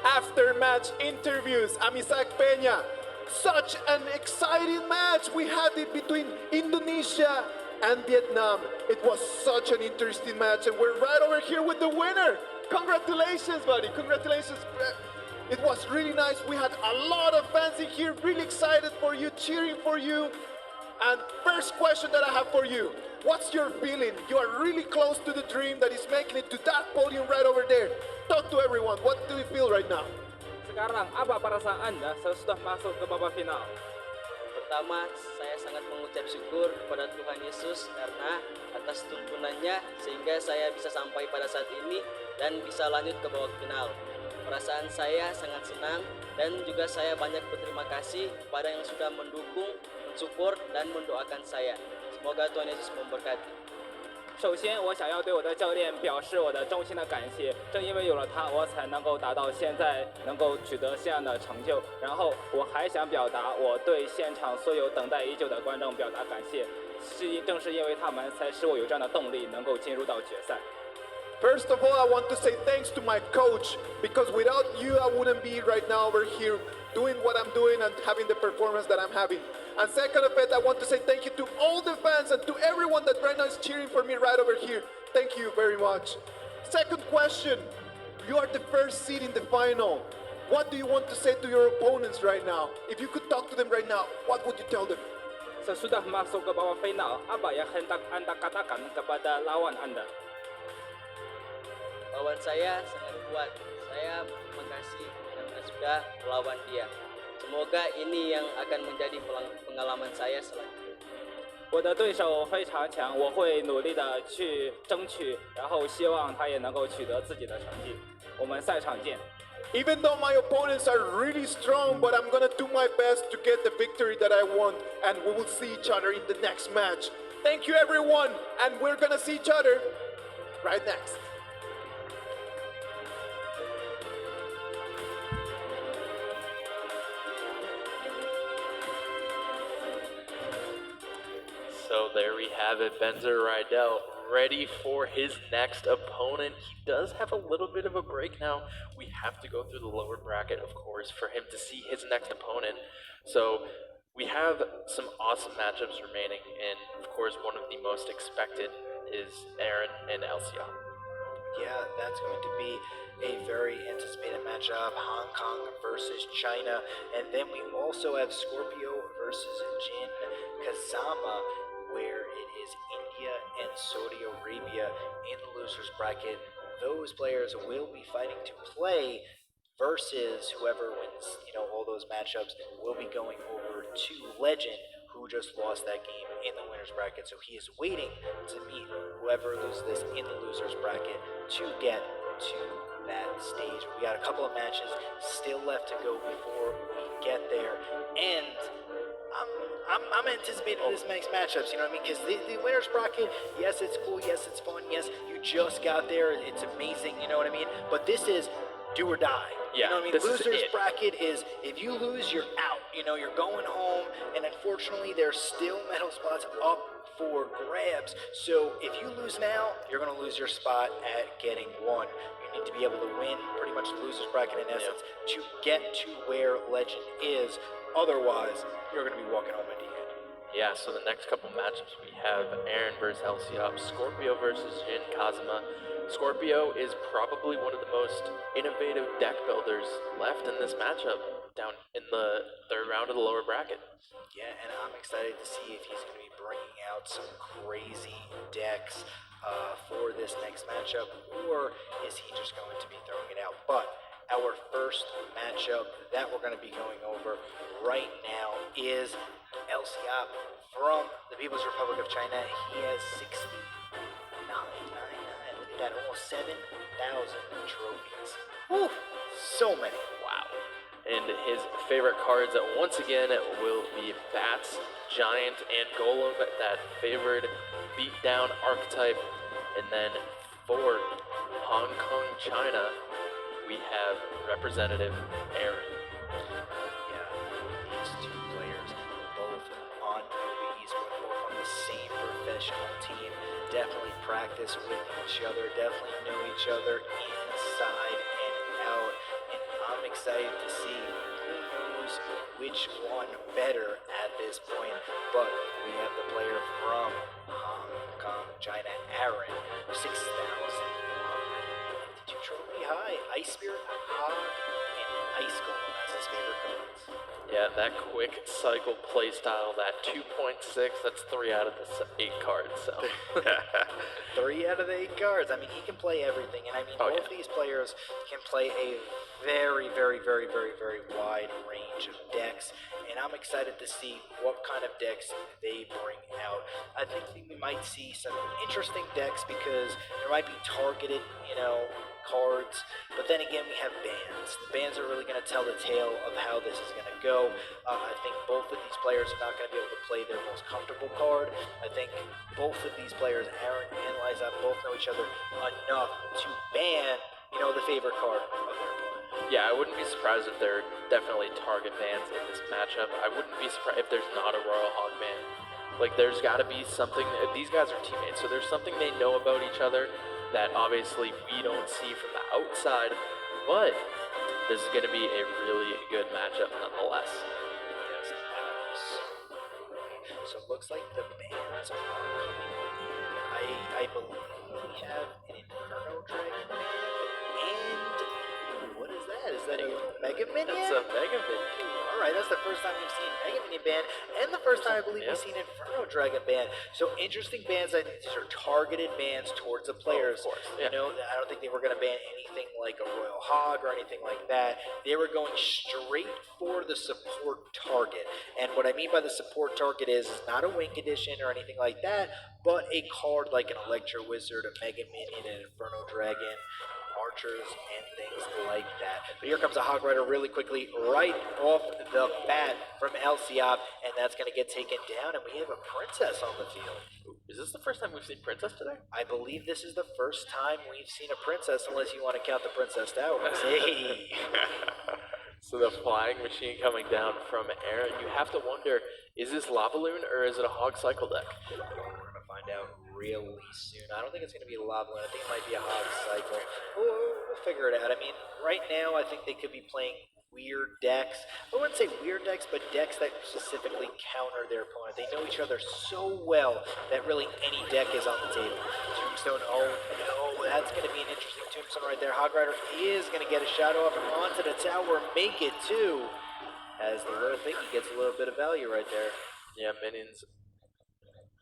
After match interviews, I'm Isaac Peña. Such an exciting match we had it between Indonesia and Vietnam. It was such an interesting match, and we're right over here with the winner. Congratulations, buddy. Congratulations. It was really nice. We had a lot of fans in here, really excited for you, cheering for you. And first question that I have for you, what's your feeling? You are really close to the dream that is making it to that podium right over there. Talk to everyone. What do you feel right now? Sekarang, apa perasaan Anda sesudah masuk ke babak final? Pertama, saya sangat mengucap syukur kepada Tuhan Yesus karena atas tuntunannya sehingga saya bisa sampai pada saat ini dan bisa lanjut ke babak final. Perasaan saya sangat senang dan juga saya banyak berterima kasih kepada yang sudah mendukung, mensupport dan mendoakan saya. Semoga Tuhan Yesus memberkati. 首先，我想要对我的教练表示我的衷心的感谢。正因为有了他，我才能够达到现在能够取得这样的成就。然后，我还想表达我对现场所有等待已久的观众表达感谢。正是因为他们，才使我有这样的动力，能够进入到决赛。First of all, I want to say thanks to my coach, because without you, I wouldn't be right now over here doing what I'm doing and having the performance that I'm having. And second of it, I want to say thank you to all the fans and to everyone that right now is cheering for me right over here. Thank you very much. Second question, you are the first seed in the final. What do you want to say to your opponents right now? If you could talk to them right now, what would you tell them? Sesudah masuk ke babak final, apa yang hendak Anda katakan kepada lawan Anda? Lawan saya sangat kuat. Saya makasih karena sudah melawan dia. Semoga ini yang akan menjadi pengalaman saya selanjutnya. 我的对手非常强，我会努力的去争取，然后希望他也能够取得自己的成绩。我们赛场见。Even though my opponents are really strong, but I'm gonna do my best to get the victory that I want, and we will see each other in the next match. Thank you, everyone, and we're gonna see each other right next. So there we have it. Benzer Rydell ready for his next opponent. He does have a little bit of a break now. We have to go through the lower bracket, of course, for him to see his next opponent. So we have some awesome matchups remaining, and of course, one of the most expected is Aaron and Elsia. Yeah, that's going to be a very anticipated matchup. Hong Kong versus China. And then we also have Scorpio versus Jin Kazama, where it is India and Saudi Arabia in the losers bracket. Those players will be fighting to play versus whoever wins, all those matchups will be going over to Legend, who just lost that game in the winners bracket. So he is waiting to meet whoever loses this in the losers bracket to get to that stage. We got a couple of matches still left to go before we get there, and I'm anticipating this next matchups. You know what I mean? Because the winners bracket, yes, it's cool, yes, it's fun, yes, you just got there, it's amazing. You know what I mean? But this is do or die. Yeah, you know what I mean? this is Losers it. bracket is if you lose, you're out. You're going home, and unfortunately, there's still medal spots up for grabs. So if you lose now, you're going to lose your spot at getting one. You need to be able to win pretty much the losers bracket in essence to get to where Legend is. Otherwise, you're going to be walking home at the end. Yeah, so the next couple matchups we have Aaron versus Elsiop, Scorpio versus Jin Kazama. Scorpio is probably one of the most innovative deck builders left in this matchup down in the third round of the lower bracket. Yeah, and I'm excited to see if he's going to be bringing out some crazy decks for this next matchup, or is he just going to be throwing it out? But our first matchup that we're going to be going over right now is El Siap from the People's Republic of China. He has 69.99. Look at that, almost 7,000 trophies. Woo, so many. Wow. And his favorite cards, once again, will be Bats, Giant, and Golem, that favored beatdown archetype. And then for Hong Kong, China, we have Representative Aaron. Yeah, these two players, both on Nova Esports, both on the same professional team, definitely practice with each other, definitely know each other inside and out. And I'm excited to see who knows which one better at this point. But we have the player from Hong Kong, China, Aaron, 6,152 trophy high, Ice Spirit, Hog, and Ice Golem as his favorite cards. Yeah, that quick cycle playstyle, that 2.6, that's 3 out of the 8 cards. So 3 out of the 8 cards. I mean, he can play everything, and I mean, both these players can play a very, very, very, very, very wide range of decks, and I'm excited to see what kind of decks they bring out. I think we might see some interesting decks because there might be targeted, cards, but then again, we have bans. The bans are really going to tell the tale of how this is going to go. I think both of these players are not going to be able to play their most comfortable card. I think both of these players, Aaron and Liza, both know each other enough to ban, the favorite card of their opponent. yeah, I wouldn't be surprised if there are definitely target bans in this matchup. I wouldn't be surprised if there's not a Royal Hog ban. Like, there's got to be something. These guys are teammates, so there's something they know about each other that obviously we don't see from the outside, but this is going to be a really good matchup nonetheless. Yes, so it looks like the bans are coming in. I believe we have an Inferno Dragon ban, and what is that? Is that a Mega Minion? It's a Mega Minion. Alright, that's the first time we've seen Mega Minion ban, and the first time I believe we've seen Inferno Dragon ban. So interesting bans. I think these are targeted bans towards the players. Of course, yeah. I don't think they were going to ban anything like a Royal Hog or anything like that. They were going straight for the support target. And what I mean by the support target is not a Wink Edition or anything like that, but a card like an Electro Wizard, a Mega Minion, an Inferno Dragon, archers, and things like that. But here comes a Hog Rider really quickly, right off the bat from El Siap, and that's going to get taken down, and we have a Princess on the field. Is this the first time we've seen Princess today? I believe this is the first time we've seen a Princess, unless you want to count the Princess Towers. Hey! So the flying machine coming down from Aaron, you have to wonder, is this lava loon or is it a hog cycle deck? We're gonna find out really soon. I don't think it's gonna be a lava loon. I think it might be a hog cycle. We'll figure it out. I mean, right now I think they could be playing weird decks. I wouldn't say weird decks, but decks that specifically counter their opponent. They know each other so well that really any deck is on the table. Tombstone, oh no, that's going to be an interesting tombstone right there. Hog Rider is going to get a shot off onto the tower, make it too. As the little thingy gets a little bit of value right there. Yeah, minions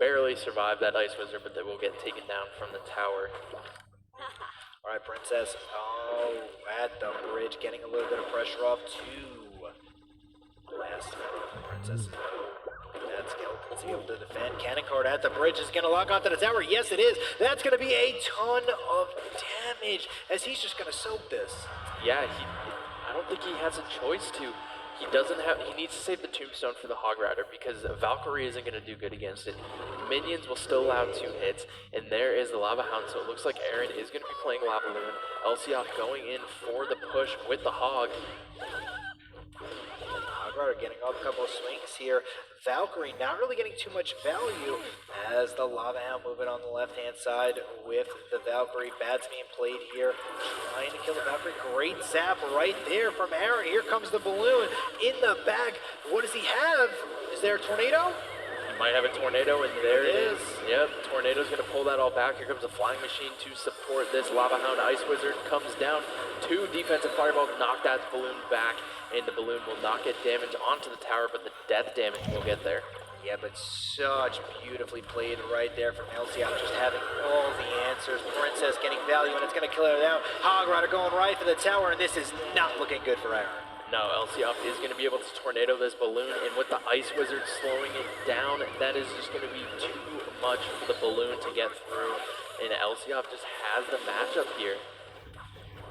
barely survive that Ice Wizard, but they will get taken down from the tower. All right, Princess. Oh, at the bridge, getting a little bit of pressure off too. Last Princess. That Skeleton's able to defend. Cannon card at the bridge is going to lock onto the tower. Yes, it is. That's going to be a ton of damage as he's just going to soak this. Yeah, I don't think he has a choice to. He needs to save the Tombstone for the Hog Rider because Valkyrie isn't going to do good against it. Minions will still allow 2 hits, and there is the Lava Hound, so it looks like Aaron is going to be playing Lava Loon. Elsiop going in for the push with the Hog. Hog Rider getting off a couple of swings here. Valkyrie not really getting too much value as the Lava Hound moving on the left-hand side with the Valkyrie. Bats being played here, trying to kill the Valkyrie. Great zap right there from Aaron. Here comes the balloon in the back. What does he have? Is there a tornado? He might have a tornado, and there it is. Yep, tornado's going to pull that all back. Here comes a flying machine to support this. Lava Hound Ice Wizard comes down. 2 defensive fireballs knock that balloon back, and the balloon will not get damage onto the tower, but the death damage will get there. Yeah, but such beautifully played right there from Elsiop, just having all the answers. Princess getting value, and it's going to kill her down. Hog Rider going right for the tower, and this is not looking good for Aaron. No, Elsiop is going to be able to tornado this balloon, and with the Ice Wizard slowing it down, that is just going to be too much for the balloon to get through, and Elsiop just has the matchup here.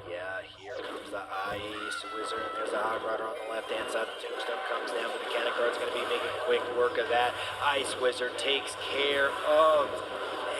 Yeah, here comes the Ice Wizard. There's a Hog Rider on the left-hand side. The Tombstone comes down, but the Cannon Card's going to be making quick work of that. Ice Wizard takes care of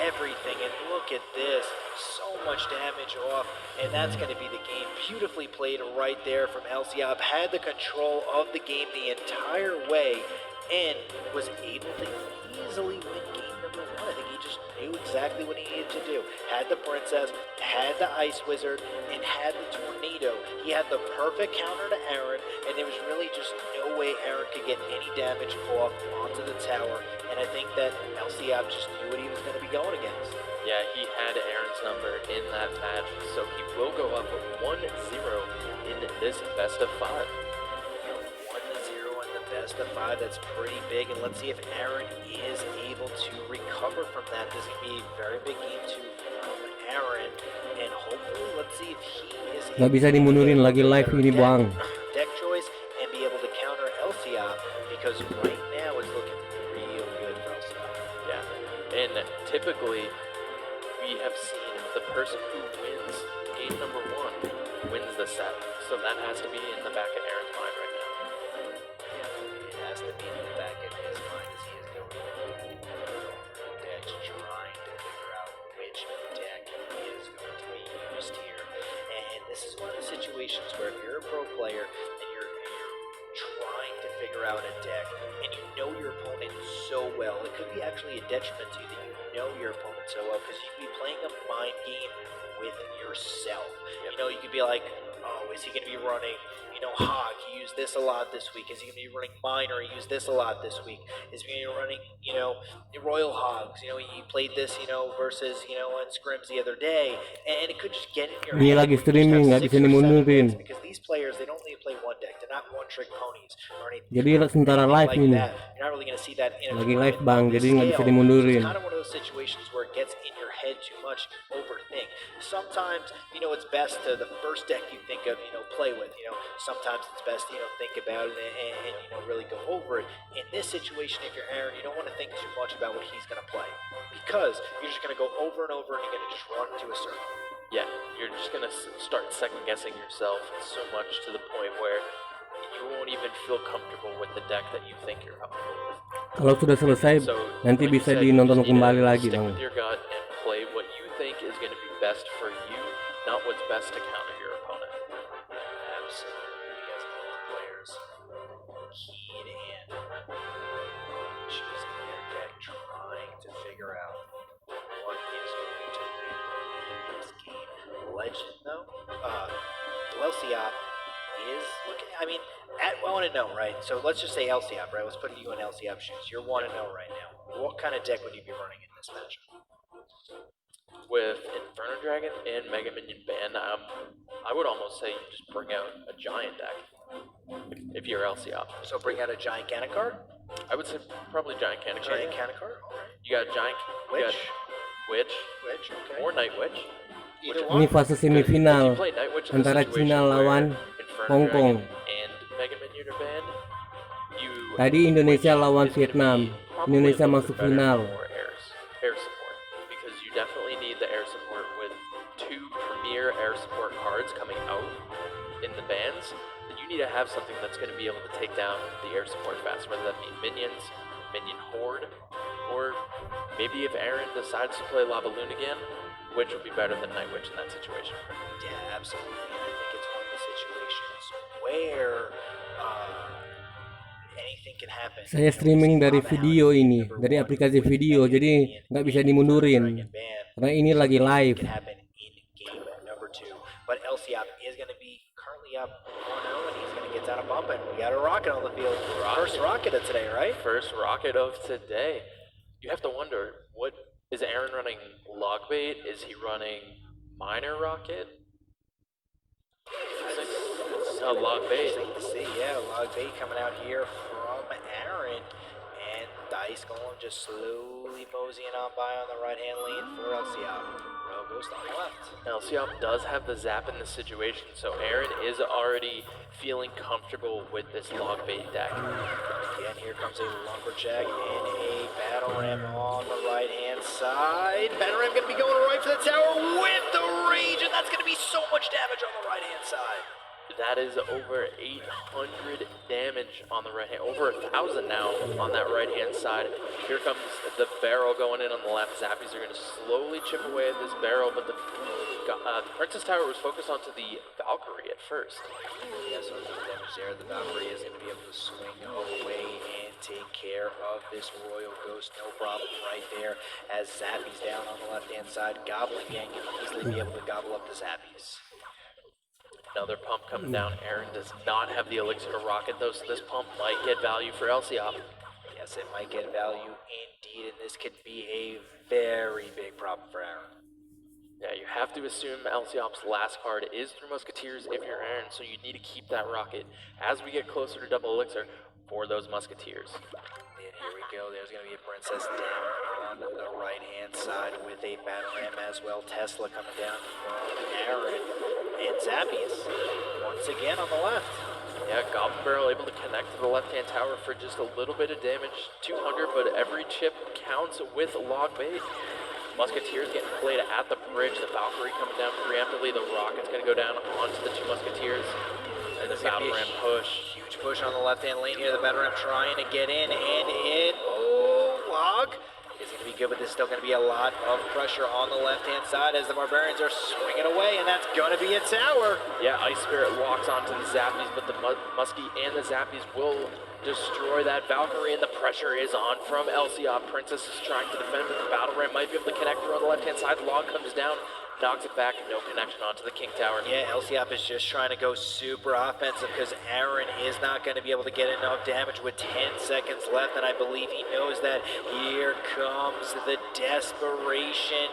everything, and look at this. So much damage off, and that's going to be the game. Beautifully played right there from Elsiop. Had the control of the game the entire way, and was able to easily win game number 1. I think he just knew exactly what he needed to do. Had the Princess, had the Ice Wizard, and had the Tornado. He had the perfect counter to Aaron, and there was really just no way Aaron could get any damage off onto the tower. And I think that Elsiop just knew what he was going to be going against. Yeah, he had Aaron's number in that match, so he will go up 1-0 in this best of 5. 1-0 in the best of 5, that's pretty big, and let's see if Aaron is able to recover from that. This is going to be a very big game to Aaron, and hopefully let's see if he is able Nggak bisa dimundurin lagi live ini bang. deck choice and be able to counter Elsiop, because right now it's looking real good for Elsiop. Yeah, and typically we have seen the person who wins game number 1 wins the set, so that has to be in the back of Aaron's mind right now. It has to be in the back of his mind as he is going over decks, trying to figure out which deck is going to be used here. And this is one of the situations where if you're a pro player and you're trying to figure out a deck and you know your opponent so well, it could be actually a detriment to you that you know your opponent so well, because you could be playing a mind game with yourself. You know, you could be like, oh, is he going to be running, Hog? He used this a lot this week. Is he going to be running Miner? He used this a lot this week. Is he going to be running, Royal Hogs? He played this, versus, on Scrims the other day. And it could just get in your Ini head. lagi You just streaming, have nggak 6 bisa or 7 dimundurin. decks, because these players, they don't only play one deck. They're not one-trick ponies or anything. Jadi sementara live like ini. that. You're not really going to see that in a Lagi live tournament bang, on this jadi nggak bisa scale. dimundurin. It's kind of one of those situations where it gets in your head too much, overthink. Sometimes, it's best to the first deck you think of, play with. Sometimes it's best to, think about it and really go over it. In this situation, if you're Aaron, you don't want to think too much about what he's going to play, because you're just going to go over and over and you're going to just run into a circle. Yeah, you're just going to start second-guessing yourself so much to the point where you won't even feel comfortable with the deck that you think you're comfortable with. Kalau sudah selesai, So, nanti like you bisa said, you dinonton just need to kembali lagi stick bang. with your gut and play what you think is going to be best for you, not what's best to counter your opponent. Absolutely. Yes. legend, though, Elsiop is looking. I mean, I want to know, right? So let's just say Elsiop, right? Let's put you in Elsiop shoes. You're 1-0 right now. What kind of deck would you be running in this matchup? With Inferno Dragon and Mega Minion Band, I would almost say you just bring out a giant deck if you're LCOP. So bring out a giant Cannon card? I would say probably giant cannon card. Giant Cannon card? Alright. You got giant Witch? You got Witch. Witch, okay. Or Night Witch. Either Ini one? fase If you semifinal play Night Witch in a antara situation Cina where lawan Inferno Hong Dragon Kong. and Mega Minion are banned, Tadi Indonesia lawan is gonna Vietnam. be probably Indonesia a little masuk bit better final. for air support, because you definitely need the air support with 2 premier air support cards coming out in the bans. Then you need to have something that's going to be able to take down the air support fast, whether that be minions, minion horde, or maybe if Aaron decides to play Lava Loon again, which would be better than Night Witch in that situation. Yeah, absolutely. And I think it's one of the situations where anything can happen. Saya streaming dari video ini, dari aplikasi video, jadi nggak bisa dimundurin. Karena ini lagi live. Can happen in game number 2. But Elsiop is going to be currently up 1-0, and he's going to get down a bump, and we got a rocket on the field. First rocket of today, right? First rocket of today. You have to wonder, what is Aaron running? Log bait? Is he running miner rocket? It's a log bait. Interesting to see, yeah, log bait coming out here from Aaron, and Dice Golem just slowly moseying on by on the right-hand lane for Elsiop. Royal Ghost on the left. Elsiop does have the zap in this situation, so Aaron is already feeling comfortable with this log bait deck. Again, here comes a Lumberjack and a Battle Ram on the right-hand side. Battle Ram going to be going right for the tower with the rage, and that's going to be so much damage on the right-hand side. That is over 800 damage on the right hand, over 1,000 now on that right hand side. Here comes the barrel going in on the left. Zappies are going to slowly chip away at this barrel, but the Princess Tower was focused onto the Valkyrie at first. Yeah, so the damage there, the Valkyrie is going to be able to swing away and take care of this Royal Ghost, no problem right there. As Zappies down on the left hand side, Goblin Gang can easily be able to gobble up the Zappies. Another pump coming down. Aaron does not have the elixir to rocket, though, so this pump might get value for Elsiop. Yes, it might get value indeed, and this could be a very big problem for Aaron. Yeah, you have to assume Elsiop's last card is through Musketeers if you're Aaron, so you need to keep that rocket as we get closer to double elixir for those Musketeers. And here we go. There's going to be a Princess down on the right-hand side with a Battle Ram as well. Tesla coming down from Aaron. And Zappies once again on the left. Yeah, Goblin Barrel able to connect to the left-hand tower for just a little bit of damage. 200, but every chip counts with log bait. Musketeers getting played at the bridge. The Valkyrie coming down preemptively. The rocket's going to go down onto the 2 Musketeers. And the Battle Ram push. Huge push on the left-hand lane here. The Battle Ram trying to get in, and it, oh, log. It's going to be good, but there's still going to be a lot of pressure on the left-hand side as the Barbarians are swinging away, and that's going to be a tower. Yeah, Ice Spirit locks onto the Zappies, but the Muskie and the Zappies will destroy that Valkyrie, and the pressure is on from Elsiop. Princess is trying to defend, but the Battle Ram might be able to connect her on the left-hand side. Log comes down, knocks it back, no connection onto the King Tower. Yeah, Elsiop is just trying to go super offensive because Aaron is not going to be able to get enough damage with 10 seconds left, and I believe he knows that. Here comes the desperation.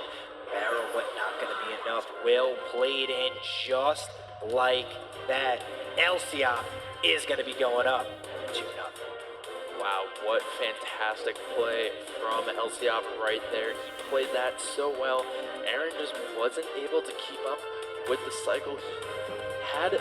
Barrel, but not going to be enough. Well played, and just like that, Elsiop is going to be going up 2-0. Wow, what fantastic play from Elsiop right there. He played that so well. Aaron just wasn't able to keep up with the cycle. He had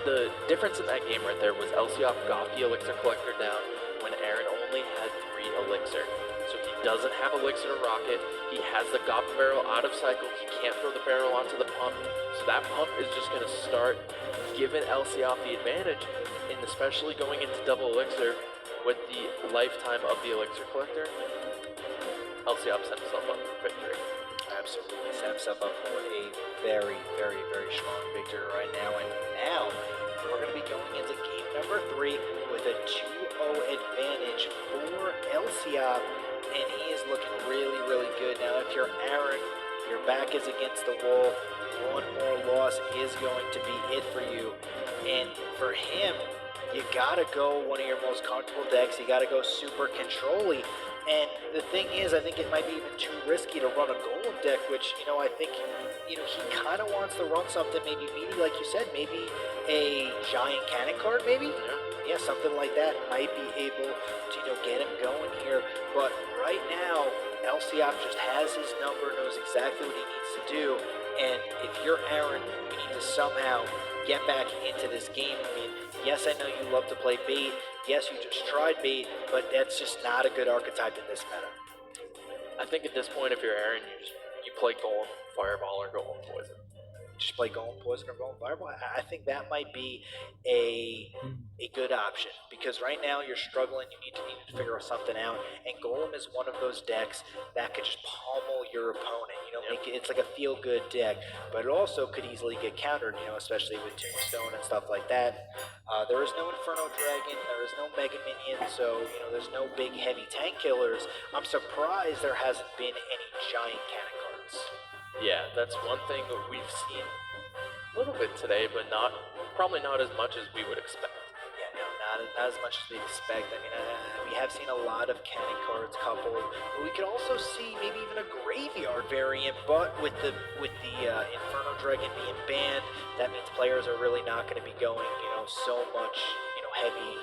the difference in that game right there was Elsiop got the elixir collector down when Aaron only had 3 elixir. So he doesn't have elixir to rocket. He has the Goblin Barrel out of cycle. He can't throw the barrel onto the pump. So that pump is just going to start giving Elsiop the advantage, and especially going into double elixir with the lifetime of the elixir collector. Elsiop set himself up for victory. Absolutely set himself up for a very, very, very strong victory right now. And now we're going to be going into game number 3 with a 2-0 advantage for Elsiop. And he is looking really, really good. Now, if you're Aaron, Your back is against the wall. One more loss is going to be it for you. And for him, you gotta go one of your most comfortable decks. You gotta go super control-y. And the thing is, I think it might be even too risky to run a Golem deck, which, I think, he kind of wants to run something, maybe, like you said, maybe a giant cannon card, maybe? Yeah, something like that might be able to, get him going here. But right now, LCOP just has his number, knows exactly what he needs to do. And if you're Aaron, you need to somehow get back into this game. I mean, yes, I know you love to play bait. Yes, you just tried bait, but that's just not a good archetype in this meta. I think at this point, if you're Aaron, you play Golem Fireball or Golem Poison. Just play Golem Poison or Golem Fireball. I think that might be a good option, because right now you're struggling. You need to figure something out. And Golem is one of those decks that could just pummel your opponent. It's like a feel-good deck, but it also could easily get countered. Especially with Tombstone and stuff like that. There is no Inferno Dragon. There is no Mega Minion. So there's no big heavy tank killers. I'm surprised there hasn't been any giant cannon cards. Yeah, that's one thing that we've seen a little bit today, but probably not as much as we would expect. Yeah, no, not as much as we expect. I mean, we have seen a lot of cannon cards coupled. But we could also see maybe even a graveyard variant, but with the Inferno Dragon being banned, that means players are really not going to be going, so much, heavy,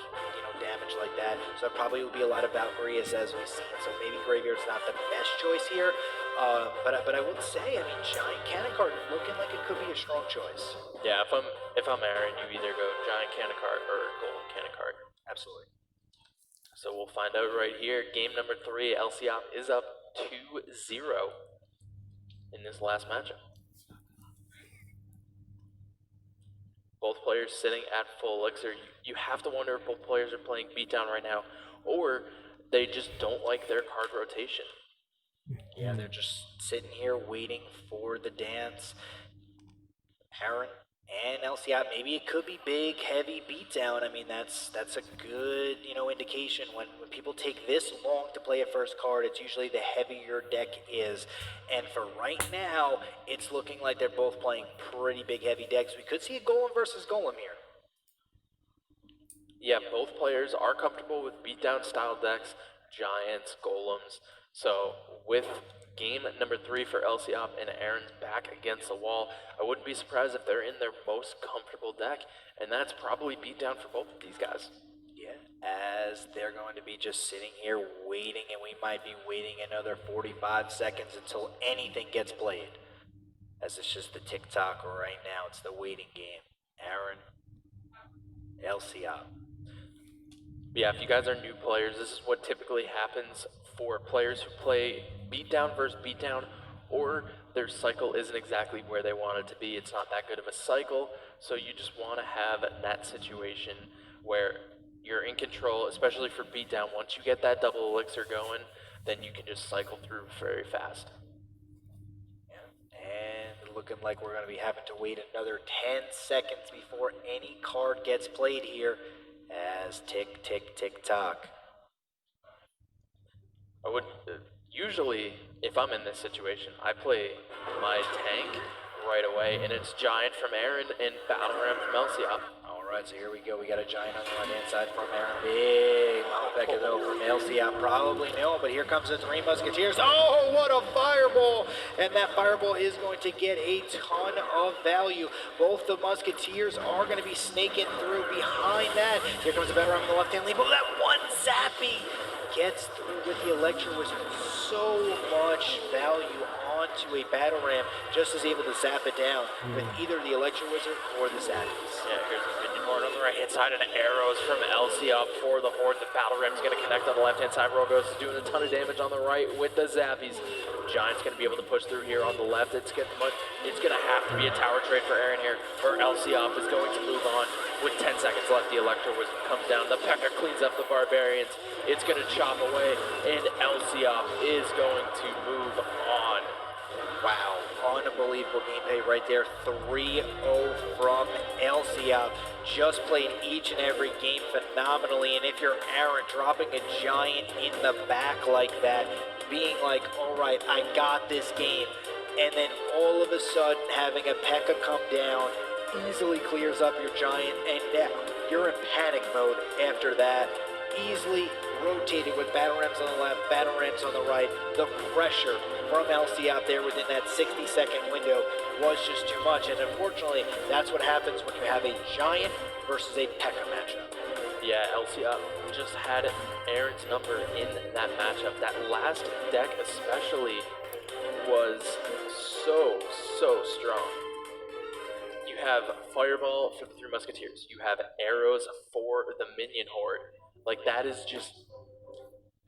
damage like that. So there probably will be a lot of Valkyries as we've seen. So maybe Graveyard's not the best choice here. But I would say, I mean, giant cannon card looking like it could be a strong choice. Yeah, if I'm Aaron, you either go giant cannon card or golden cannon card. Absolutely. So we'll find out right here. Game number 3, LCOP is up 2-0 in this last matchup. Both players sitting at full elixir. You have to wonder if both players are playing beatdown right now, or they just don't like their card rotation. Yeah, they're just sitting here waiting for the dance. Aaron and LCI, maybe it could be big, heavy beatdown. I mean, that's a good, indication. When people take this long to play a first card, it's usually the heavier your deck is. And for right now, it's looking like they're both playing pretty big, heavy decks. We could see a Golem versus Golem here. Yeah, both players are comfortable with beatdown style decks, giants, golems. So with game number 3 for LCOP and Aaron's back against the wall, I wouldn't be surprised if they're in their most comfortable deck, and that's probably beatdown for both of these guys. Yeah, as they're going to be just sitting here waiting, and we might be waiting another 45 seconds until anything gets played. As it's just the tick-tock right now, it's the waiting game. Aaron, LCOP. Yeah, if you guys are new players, this is what typically happens for players who play beatdown versus beatdown, or their cycle isn't exactly where they want it to be. It's not that good of a cycle, so you just want to have that situation where you're in control, especially for beatdown. Once you get that double elixir going, then you can just cycle through very fast. And looking like we're going to be having to wait another 10 seconds before any card gets played here. As tick, tick, tick, tock. I would usually, if I'm in this situation, I play my tank right away, and it's giant from Aaron and battle ram from LCOP. Alright, so here we go. We got a giant on the right hand side from Aaron. Big Mama though from LCOP. Probably no, but here comes the 3 Musketeers. Oh, what a fireball! And that fireball is going to get a ton of value. Both the Musketeers are going to be snaking through behind that. Here comes the battle ram on the left hand lane. But that one Zappy gets through with the Electro Wizard. So much value onto a battle ram, just as able to zap it down with either the Electro Wizard or the Zappies. Yeah, here's the minion horde on the right hand side, and arrows from LCOP for the horde. The battle ram's going to connect on the left hand side. Rogos is doing a ton of damage on the right with the Zappies. Giant's going to be able to push through here on the left. It's going to have to be a tower trade for Aaron here, or LCOP is going to move on. With 10 seconds left, the Electro Wizard comes down. The P.E.K.K.A cleans up the Barbarians. It's going to chop away, and LCOP is going to move on. Wow, unbelievable gameplay right there. 3-0 from LCOP. Just played each and every game phenomenally, and if you're Aaron, dropping a giant in the back like that, being like, all right, I got this game, and then all of a sudden having a P.E.K.K.A come down easily clears up your giant, and now you're in panic mode after that. Easily rotated with battle rams on the left, battle rams on the right. The pressure from LC out there within that 60-second window was just too much, and unfortunately, that's what happens when you have a giant versus a P.E.K.K.A matchup. Yeah, LCF just had Aaron's number in that matchup. That last deck especially was so strong. You have Fireball for the Three Musketeers. You have arrows for the Minion Horde. Like, that is just...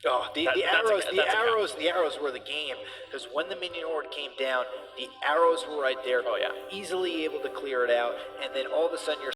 Oh, the arrows were the game, because when the Minion Horde came down, the arrows were right there. Oh, yeah. Easily able to clear it out, and then all of a sudden you're